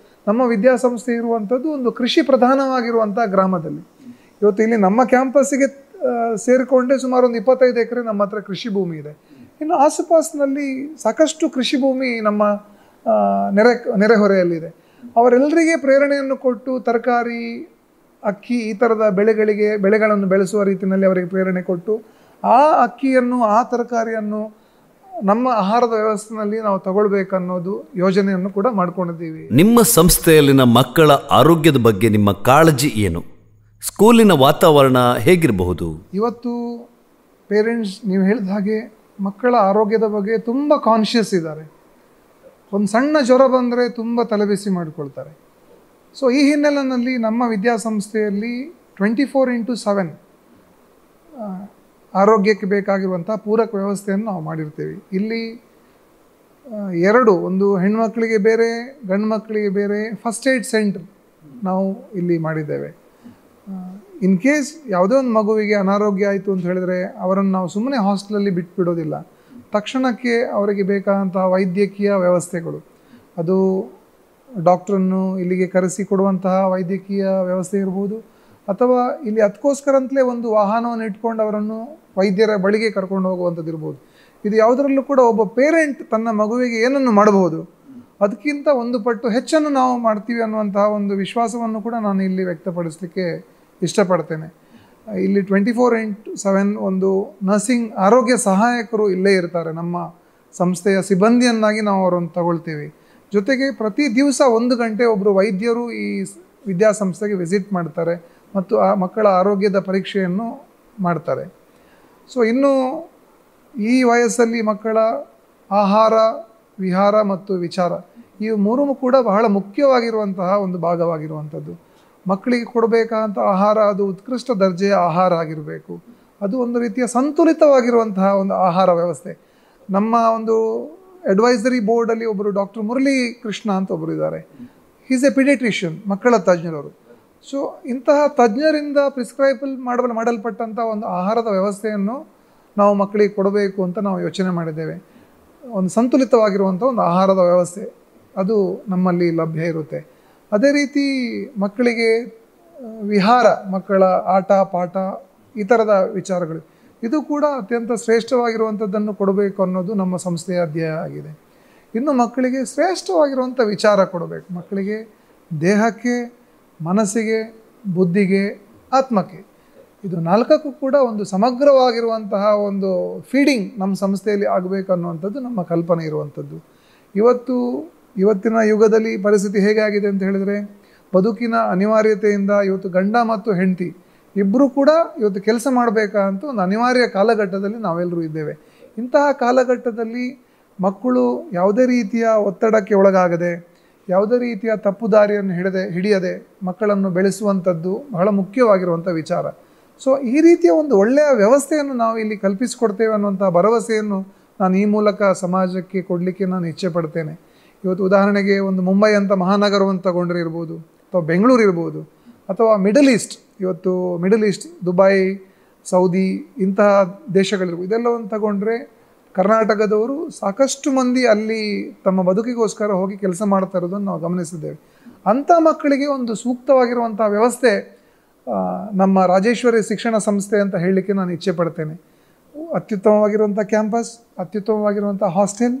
ನಮ್ಮ ವಿದ್ಯಾಸಂಸ್ಥೆ ಇರುವಂಥದ್ದು ಒಂದು ಕೃಷಿ ಪ್ರಧಾನವಾಗಿರುವಂಥ ಗ್ರಾಮದಲ್ಲಿ. ಇವತ್ತು ಇಲ್ಲಿ ನಮ್ಮ ಕ್ಯಾಂಪಸ್ಸಿಗೆ ಸೇರಿಕೊಂಡೇ ಸುಮಾರು ಒಂದು 25 ಎಕರೆ ನಮ್ಮ ಹತ್ರ ಕೃಷಿ ಭೂಮಿ ಇದೆ. ಇನ್ನು ಆಸುಪಾಸಿನಲ್ಲಿ ಸಾಕಷ್ಟು ಕೃಷಿ ಭೂಮಿ ನಮ್ಮ ನೆರೆಹೊರೆಯಲ್ಲಿದೆ. ಅವರೆಲ್ಲರಿಗೆ ಪ್ರೇರಣೆಯನ್ನು ಕೊಟ್ಟು ತರಕಾರಿ, ಅಕ್ಕಿ ಈ ಥರದ ಬೆಳೆಗಳನ್ನು ಬೆಳೆಸುವ ರೀತಿಯಲ್ಲಿ ಅವರಿಗೆ ಪ್ರೇರಣೆ ಕೊಟ್ಟು ಆ ಅಕ್ಕಿಯನ್ನು, ಆ ತರಕಾರಿಯನ್ನು ನಮ್ಮ ಆಹಾರದ ವ್ಯವಸ್ಥೆಯಲ್ಲಿ ನಾವು ತಗೊಳ್ಬೇಕನ್ನೋದು ಯೋಜನೆಯನ್ನು ಕೂಡ ಮಾಡ್ಕೊಂಡಿದ್ದೀವಿ. ನಿಮ್ಮ ಸಂಸ್ಥೆಯಲ್ಲಿನ ಮಕ್ಕಳ ಆರೋಗ್ಯದ ಬಗ್ಗೆ ನಿಮ್ಮ ಕಾಳಜಿ ಏನು? ಸ್ಕೂಲಿನ ವಾತಾವರಣ ಹೇಗಿರಬಹುದು? ಇವತ್ತು ಪೇರೆಂಟ್ಸ್ ನೀವು ಹೇಳಿದ ಹಾಗೆ ಮಕ್ಕಳ ಆರೋಗ್ಯದ ಬಗ್ಗೆ ತುಂಬ ಕಾನ್ಷಿಯಸ್ ಇದ್ದಾರೆ. ಒಂದು ಸಣ್ಣ ಜ್ವರ ಬಂದರೆ ತುಂಬ ತಲೆಬಿಸಿ ಮಾಡಿಕೊಳ್ತಾರೆ. ಸೊ ಈ ಹಿನ್ನೆಲೆಯಲ್ಲಿ ನಮ್ಮ ವಿದ್ಯಾಸಂಸ್ಥೆಯಲ್ಲಿ 24x7 ಆರೋಗ್ಯಕ್ಕೆ ಬೇಕಾಗಿರುವಂಥ ಪೂರಕ ವ್ಯವಸ್ಥೆಯನ್ನು ನಾವು ಮಾಡಿರ್ತೀವಿ. ಇಲ್ಲಿ ಒಂದು ಹೆಣ್ಮಕ್ಳಿಗೆ ಬೇರೆ, ಗಂಡು ಮಕ್ಕಳಿಗೆ ಬೇರೆ ಫಸ್ಟ್ ಏಡ್ ಸೆಂಟರ್ ನಾವು ಇಲ್ಲಿ ಮಾಡಿದ್ದೇವೆ. ಇನ್ ಕೇಸ್ ಯಾವುದೇ ಒಂದು ಮಗುವಿಗೆ ಅನಾರೋಗ್ಯ ಆಯಿತು ಅಂತ ಹೇಳಿದರೆ ಅವರನ್ನು ನಾವು ಸುಮ್ಮನೆ ಹಾಸ್ಟೆಲಲ್ಲಿ ಬಿಟ್ಬಿಡೋದಿಲ್ಲ. ತಕ್ಷಣಕ್ಕೆ ಅವರಿಗೆ ಬೇಕಾದಂಥ ವೈದ್ಯಕೀಯ ವ್ಯವಸ್ಥೆಗಳು, ಅದು ಡಾಕ್ಟ್ರನ್ನು ಇಲ್ಲಿಗೆ ಕರೆಸಿ ಕೊಡುವಂತಹ ವೈದ್ಯಕೀಯ ವ್ಯವಸ್ಥೆ ಇರ್ಬೋದು, ಅಥವಾ ಇಲ್ಲಿ ಅದಕ್ಕೋಸ್ಕರ ಅಂತಲೇ ಒಂದು ವಾಹನವನ್ನು ಇಟ್ಕೊಂಡು ಅವರನ್ನು ವೈದ್ಯರ ಬಳಿಗೆ ಕರ್ಕೊಂಡು ಹೋಗುವಂಥದ್ದು ಇರ್ಬೋದು. ಇದು ಯಾವುದರಲ್ಲೂ ಕೂಡ ಒಬ್ಬ ಪೇರೆಂಟ್ ತನ್ನ ಮಗುವಿಗೆ ಏನನ್ನು ಮಾಡಬಹುದು ಅದಕ್ಕಿಂತ ಒಂದು ಪಟ್ಟು ಹೆಚ್ಚನ್ನು ನಾವು ಮಾಡ್ತೀವಿ ಅನ್ನುವಂತಹ ಒಂದು ವಿಶ್ವಾಸವನ್ನು ಕೂಡ ನಾನು ಇಲ್ಲಿ ವ್ಯಕ್ತಪಡಿಸಲಿಕ್ಕೆ ಇಷ್ಟಪಡ್ತೇನೆ. ಇಲ್ಲಿ 24x7 ಒಂದು ನರ್ಸಿಂಗ್ ಆರೋಗ್ಯ ಸಹಾಯಕರು ಇಲ್ಲೇ ಇರ್ತಾರೆ. ನಮ್ಮ ಸಂಸ್ಥೆಯ ಸಿಬ್ಬಂದಿಯನ್ನಾಗಿ ನಾವು ಅವರನ್ನು ತಗೊಳ್ತೀವಿ. ಜೊತೆಗೆ ಪ್ರತಿ ದಿವಸ 1 ಗಂಟೆ ಒಬ್ಬರು ವೈದ್ಯರು ಈ ವಿದ್ಯಾಸಂಸ್ಥೆಗೆ ವಿಸಿಟ್ ಮಾಡ್ತಾರೆ ಮತ್ತು ಆ ಮಕ್ಕಳ ಆರೋಗ್ಯದ ಪರೀಕ್ಷೆಯನ್ನು ಮಾಡ್ತಾರೆ. ಸೊ ಇನ್ನು ಈ ವಯಸ್ಸಲ್ಲಿ ಮಕ್ಕಳ ಆಹಾರ, ವಿಹಾರ ಮತ್ತು ವಿಚಾರ ಇವು ಮೂರೂ ಕೂಡ ಬಹಳ ಮುಖ್ಯವಾಗಿರುವಂತಹ ಒಂದು ಭಾಗವಾಗಿರುವಂಥದ್ದು. ಮಕ್ಕಳಿಗೆ ಕೊಡಬೇಕಾದಂಥ ಆಹಾರ ಅದು ಉತ್ಕೃಷ್ಟ ದರ್ಜೆಯ ಆಹಾರ ಆಗಿರಬೇಕು. ಅದು ಒಂದು ರೀತಿಯ ಸಂತುಲಿತವಾಗಿರುವಂತಹ ಒಂದು ಆಹಾರ ವ್ಯವಸ್ಥೆ. ನಮ್ಮ ಒಂದು ಅಡ್ವೈಸರಿ ಬೋರ್ಡಲ್ಲಿ ಒಬ್ಬರು ಡಾಕ್ಟರ್ ಮುರಳಿ ಕೃಷ್ಣ ಅಂತ ಒಬ್ಬರು ಇದ್ದಾರೆ. ಈಸ್ ಎ ಪಿಡಿಯಾಟ್ರಿಷಿಯನ್, ಮಕ್ಕಳ ತಜ್ಞರವರು. ಸೊ ಇಂತಹ ತಜ್ಞರಿಂದ ಮಾಡಲ್ಪಟ್ಟಂಥ ಒಂದು ಆಹಾರದ ವ್ಯವಸ್ಥೆಯನ್ನು ನಾವು ಮಕ್ಕಳಿಗೆ ಕೊಡಬೇಕು ಅಂತ ನಾವು ಯೋಚನೆ ಮಾಡಿದ್ದೇವೆ. ಒಂದು ಸಂತುಲಿತವಾಗಿರುವಂಥ ಒಂದು ಆಹಾರದ ವ್ಯವಸ್ಥೆ ಅದು ನಮ್ಮಲ್ಲಿ ಲಭ್ಯ ಇರುತ್ತೆ. ಅದೇ ರೀತಿ ಮಕ್ಕಳಿಗೆ ವಿಹಾರ, ಮಕ್ಕಳ ಆಟ ಪಾಠ ಈ ಥರದ ವಿಚಾರಗಳು ಇದು ಕೂಡ ಅತ್ಯಂತ ಶ್ರೇಷ್ಠವಾಗಿರುವಂಥದ್ದನ್ನು ಕೊಡಬೇಕು ಅನ್ನೋದು ನಮ್ಮ ಸಂಸ್ಥೆಯ ಧ್ಯೇಯ ಆಗಿದೆ. ಇನ್ನು ಮಕ್ಕಳಿಗೆ ಶ್ರೇಷ್ಠವಾಗಿರುವಂಥ ವಿಚಾರ ಕೊಡಬೇಕು. ಮಕ್ಕಳಿಗೆ ದೇಹಕ್ಕೆ, ಮನಸ್ಸಿಗೆ, ಬುದ್ಧಿಗೆ, ಆತ್ಮಕ್ಕೆ ಇದು 4ಕ್ಕೂ ಕೂಡ ಒಂದು ಸಮಗ್ರವಾಗಿರುವಂತಹ ಒಂದು ಫೀಡಿಂಗ್ ನಮ್ಮ ಸಂಸ್ಥೆಯಲ್ಲಿ ಆಗಬೇಕು ಅನ್ನುವಂಥದ್ದು ನಮ್ಮ ಕಲ್ಪನೆ ಇರುವಂಥದ್ದು. ಇವತ್ತಿನ ಯುಗದಲ್ಲಿ ಪರಿಸ್ಥಿತಿ ಹೇಗೆ ಆಗಿದೆ ಅಂತ ಹೇಳಿದರೆ, ಬದುಕಿನ ಅನಿವಾರ್ಯತೆಯಿಂದ ಇವತ್ತು ಗಂಡ ಮತ್ತು ಹೆಂಡತಿ ಇಬ್ಬರೂ ಕೂಡ ಇವತ್ತು ಕೆಲಸ ಮಾಡಬೇಕಂತ ಒಂದು ಅನಿವಾರ್ಯ ಕಾಲಘಟ್ಟದಲ್ಲಿ ನಾವೆಲ್ಲರೂ ಇದ್ದೇವೆ. ಇಂತಹ ಕಾಲಘಟ್ಟದಲ್ಲಿ ಮಕ್ಕಳು ಯಾವುದೇ ರೀತಿಯ ಒತ್ತಡಕ್ಕೆ ಒಳಗಾಗದೆ, ಯಾವುದೇ ರೀತಿಯ ತಪ್ಪು ದಾರಿಯನ್ನು ಹಿಡಿಯದೆ ಮಕ್ಕಳನ್ನು ಬೆಳೆಸುವಂಥದ್ದು ಬಹಳ ಮುಖ್ಯವಾಗಿರುವಂಥ ವಿಚಾರ. ಸೊ ಈ ರೀತಿಯ ಒಂದು ಒಳ್ಳೆಯ ವ್ಯವಸ್ಥೆಯನ್ನು ನಾವು ಇಲ್ಲಿ ಕಲ್ಪಿಸಿಕೊಡ್ತೇವೆ ಅನ್ನುವಂಥ ಭರವಸೆಯನ್ನು ನಾನು ಈ ಮೂಲಕ ಸಮಾಜಕ್ಕೆ ಕೊಡಲಿಕ್ಕೆ ನಾನು ಇಚ್ಛೆ ಪಡ್ತೇನೆ. ಇವತ್ತು ಉದಾಹರಣೆಗೆ ಒಂದು ಮುಂಬೈ ಅಂತ ಮಹಾನಗರವನ್ನು ತಗೊಂಡ್ರೆ ಇರ್ಬೋದು, ಅಥವಾ ಬೆಂಗಳೂರು ಇರ್ಬೋದು, ಅಥವಾ ಮಿಡಲ್ ಈಸ್ಟ್ ದುಬೈ, ಸೌದಿ ಇಂತಹ ದೇಶಗಳಿರ್ಬೋದು. ಇದೆಲ್ಲವನ್ನು ತಗೊಂಡ್ರೆ ಕರ್ನಾಟಕದವರು ಸಾಕಷ್ಟು ಮಂದಿ ಅಲ್ಲಿ ತಮ್ಮ ಬದುಕಿಗೋಸ್ಕರ ಹೋಗಿ ಕೆಲಸ ಮಾಡ್ತಾ ಇರೋದನ್ನು ನಾವು ಗಮನಿಸಿದ್ದೇವೆ. ಅಂಥ ಮಕ್ಕಳಿಗೆ ಒಂದು ಸೂಕ್ತವಾಗಿರುವಂಥ ವ್ಯವಸ್ಥೆ ನಮ್ಮ ರಾಜೇಶ್ವರಿ ಶಿಕ್ಷಣ ಸಂಸ್ಥೆ ಅಂತ ಹೇಳಲಿಕ್ಕೆ ನಾನು ಇಚ್ಛೆ ಪಡ್ತೇನೆ. ಅತ್ಯುತ್ತಮವಾಗಿರುವಂಥ ಕ್ಯಾಂಪಸ್, ಅತ್ಯುತ್ತಮವಾಗಿರುವಂಥ ಹಾಸ್ಟೆಲ್,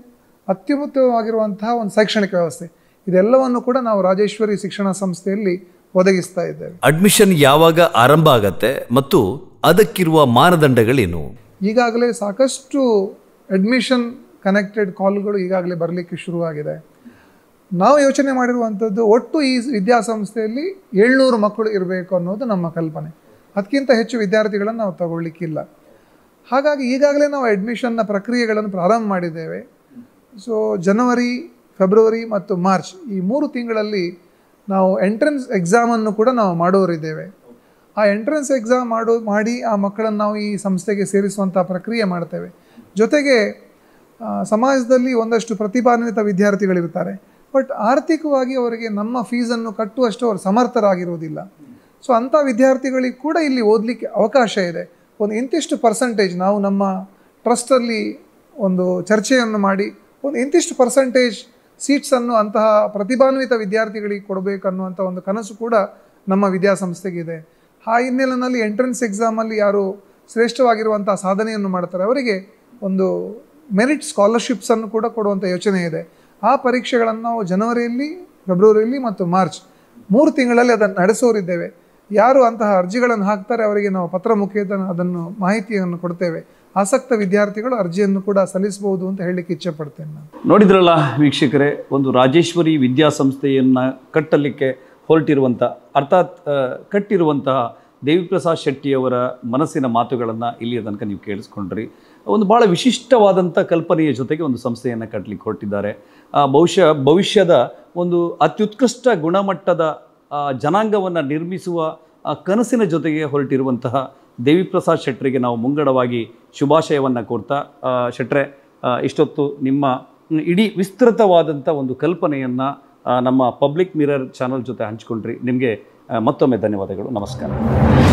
ಅತ್ಯುತ್ತಮವಾಗಿರುವಂತಹ ಒಂದು ಶೈಕ್ಷಣಿಕ ವ್ಯವಸ್ಥೆ ಇದೆಲ್ಲವನ್ನು ಕೂಡ ನಾವು ರಾಜೇಶ್ವರಿ ಶಿಕ್ಷಣ ಸಂಸ್ಥೆಯಲ್ಲಿ ಒದಗಿಸ್ತಾ ಇದ್ದೇವೆ. ಅಡ್ಮಿಷನ್ ಯಾವಾಗ ಆರಂಭ ಆಗತ್ತೆ ಮತ್ತು ಅದಕ್ಕಿರುವ ಮಾನದಂಡಗಳೇನು? ಈಗಾಗಲೇ ಸಾಕಷ್ಟು ಅಡ್ಮಿಷನ್ ಕನೆಕ್ಟೆಡ್ ಕಾಲ್ಗಳು ಈಗಾಗಲೇ ಬರಲಿಕ್ಕೆ ಶುರುವಾಗಿದೆ. ನಾವು ಯೋಚನೆ ಮಾಡಿರುವಂಥದ್ದು ಒಟ್ಟು ಈ ವಿದ್ಯಾಸಂಸ್ಥೆಯಲ್ಲಿ 700 ಮಕ್ಕಳು ಇರಬೇಕು ಅನ್ನೋದು ನಮ್ಮ ಕಲ್ಪನೆ. ಅದಕ್ಕಿಂತ ಹೆಚ್ಚು ವಿದ್ಯಾರ್ಥಿಗಳನ್ನು ನಾವು ತಗೊಳ್ಳಿಕ್ಕಿಲ್ಲ. ಹಾಗಾಗಿ ಈಗಾಗಲೇ ನಾವು ಅಡ್ಮಿಷನ್ನ ಪ್ರಕ್ರಿಯೆಗಳನ್ನು ಪ್ರಾರಂಭ ಮಾಡಿದ್ದೇವೆ. ಸೊ ಜನವರಿ, ಫೆಬ್ರವರಿ ಮತ್ತು ಮಾರ್ಚ್ ಈ 3 ತಿಂಗಳಲ್ಲಿ ನಾವು ಎಂಟ್ರೆನ್ಸ್ ಎಕ್ಸಾಮನ್ನು ಕೂಡ ನಾವು ಮಾಡೋರಿದ್ದೇವೆ. ಆ ಎಂಟ್ರೆನ್ಸ್ ಎಕ್ಸಾಮ್ ಮಾಡಿ ಆ ಮಕ್ಕಳನ್ನು ನಾವು ಈ ಸಂಸ್ಥೆಗೆ ಸೇರಿಸುವಂಥ ಪ್ರಕ್ರಿಯೆ ಮಾಡ್ತೇವೆ. ಜೊತೆಗೆ ಸಮಾಜದಲ್ಲಿ ಒಂದಷ್ಟು ಪ್ರತಿಭಾನ್ವಿತ ವಿದ್ಯಾರ್ಥಿಗಳಿರ್ತಾರೆ, ಬಟ್ ಆರ್ಥಿಕವಾಗಿ ಅವರಿಗೆ ನಮ್ಮ ಫೀಸನ್ನು ಕಟ್ಟುವಷ್ಟು ಅವರು ಸಮರ್ಥರಾಗಿರುವುದಿಲ್ಲ. ಸೊ ಅಂಥ ವಿದ್ಯಾರ್ಥಿಗಳಿಗೆ ಕೂಡ ಇಲ್ಲಿ ಓದಲಿಕ್ಕೆ ಅವಕಾಶ ಇದೆ. ಒಂದು ಇಂತಿಷ್ಟು ಪರ್ಸೆಂಟೇಜ್ ನಾವು ನಮ್ಮ ಟ್ರಸ್ಟಲ್ಲಿ ಒಂದು ಚರ್ಚೆಯನ್ನು ಮಾಡಿ ಒಂದು ಇಂತಿಷ್ಟು ಪರ್ಸೆಂಟೇಜ್ ಸೀಟ್ಸನ್ನು ಅಂತಹ ಪ್ರತಿಭಾನ್ವಿತ ವಿದ್ಯಾರ್ಥಿಗಳಿಗೆ ಕೊಡಬೇಕನ್ನುವಂಥ ಒಂದು ಕನಸು ಕೂಡ ನಮ್ಮ ವಿದ್ಯಾಸಂಸ್ಥೆಗಿದೆ. ಆ ಹಿನ್ನೆಲೆಯಲ್ಲಿ ಎಂಟ್ರೆನ್ಸ್ ಎಕ್ಸಾಮಲ್ಲಿ ಯಾರು ಶ್ರೇಷ್ಠವಾಗಿರುವಂಥ ಸಾಧನೆಯನ್ನು ಮಾಡ್ತಾರೆ ಅವರಿಗೆ ಒಂದು ಮೆರಿಟ್ ಸ್ಕಾಲರ್ಶಿಪ್ಸನ್ನು ಕೂಡ ಕೊಡುವಂಥ ಯೋಚನೆ ಇದೆ. ಆ ಪರೀಕ್ಷೆಗಳನ್ನು ನಾವು ಜನವರಿಯಲ್ಲಿ, ಫೆಬ್ರವರಿಯಲ್ಲಿ ಮತ್ತು ಮಾರ್ಚ್ 3 ತಿಂಗಳಲ್ಲಿ ಅದನ್ನು ನಡೆಸೋರಿದ್ದೇವೆ. ಯಾರು ಅಂತಹ ಅರ್ಜಿಗಳನ್ನು ಹಾಕ್ತಾರೆ ಅವರಿಗೆ ನಾವು ಪತ್ರ ಮುಖೇನ ಅದನ್ನು ಮಾಹಿತಿಯನ್ನು ಕೊಡ್ತೇವೆ. ಆಸಕ್ತ ವಿದ್ಯಾರ್ಥಿಗಳು ಅರ್ಜಿಯನ್ನು ಕೂಡ ಸಲ್ಲಿಸಬಹುದು ಅಂತ ಹೇಳಲಿಕ್ಕೆ ಇಚ್ಛೆ ಪಡ್ತೇನೆ ನಾನು. ನೋಡಿದ್ರಲ್ಲ ವೀಕ್ಷಕರೇ, ಒಂದು ರಾಜೇಶ್ವರಿ ವಿದ್ಯಾಸಂಸ್ಥೆಯನ್ನು ಕಟ್ಟಲಿಕ್ಕೆ ಹೊರಟಿರುವಂಥ ಅರ್ಥಾತ್ ಕಟ್ಟಿರುವಂತಹ ದೇವಿಪ್ರಸಾದ್ ಶೆಟ್ಟಿಯವರ ಮನಸ್ಸಿನ ಮಾತುಗಳನ್ನು ಇಲ್ಲಿಯ ತನಕ ನೀವು ಕೇಳಿಸ್ಕೊಂಡ್ರಿ. ಒಂದು ಭಾಳ ವಿಶಿಷ್ಟವಾದಂಥ ಕಲ್ಪನೆಯ ಜೊತೆಗೆ ಒಂದು ಸಂಸ್ಥೆಯನ್ನು ಕಟ್ಟಲಿಕ್ಕೆ ಹೊರಟಿದ್ದಾರೆ. ಬಹುಶಃ ಭವಿಷ್ಯದ ಒಂದು ಅತ್ಯುತ್ಕೃಷ್ಟ ಗುಣಮಟ್ಟದ ಜನಾಂಗವನ್ನು ನಿರ್ಮಿಸುವ ಕನಸಿನ ಜೊತೆಗೆ ಹೊರಟಿರುವಂತಹ ದೇವಿಪ್ರಸಾದ್ ಶೆಟ್ಟರಿಗೆ ನಾವು ಮುಂಗಡವಾಗಿ ಶುಭಾಶಯವನ್ನು ಕೋರ್ತಾ, ಶೆಟ್ಟರೆ ಇಷ್ಟೊತ್ತು ನಿಮ್ಮ ಇಡೀ ವಿಸ್ತೃತವಾದಂಥ ಒಂದು ಕಲ್ಪನೆಯನ್ನು ನಮ್ಮ ಪಬ್ಲಿಕ್ ಮಿರರ್ ಚಾನಲ್ ಜೊತೆ ಹಂಚಿಕೊಂಡ್ರಿ. ನಿಮಗೆ ಮತ್ತೊಮ್ಮೆ ಧನ್ಯವಾದಗಳು. ನಮಸ್ಕಾರ.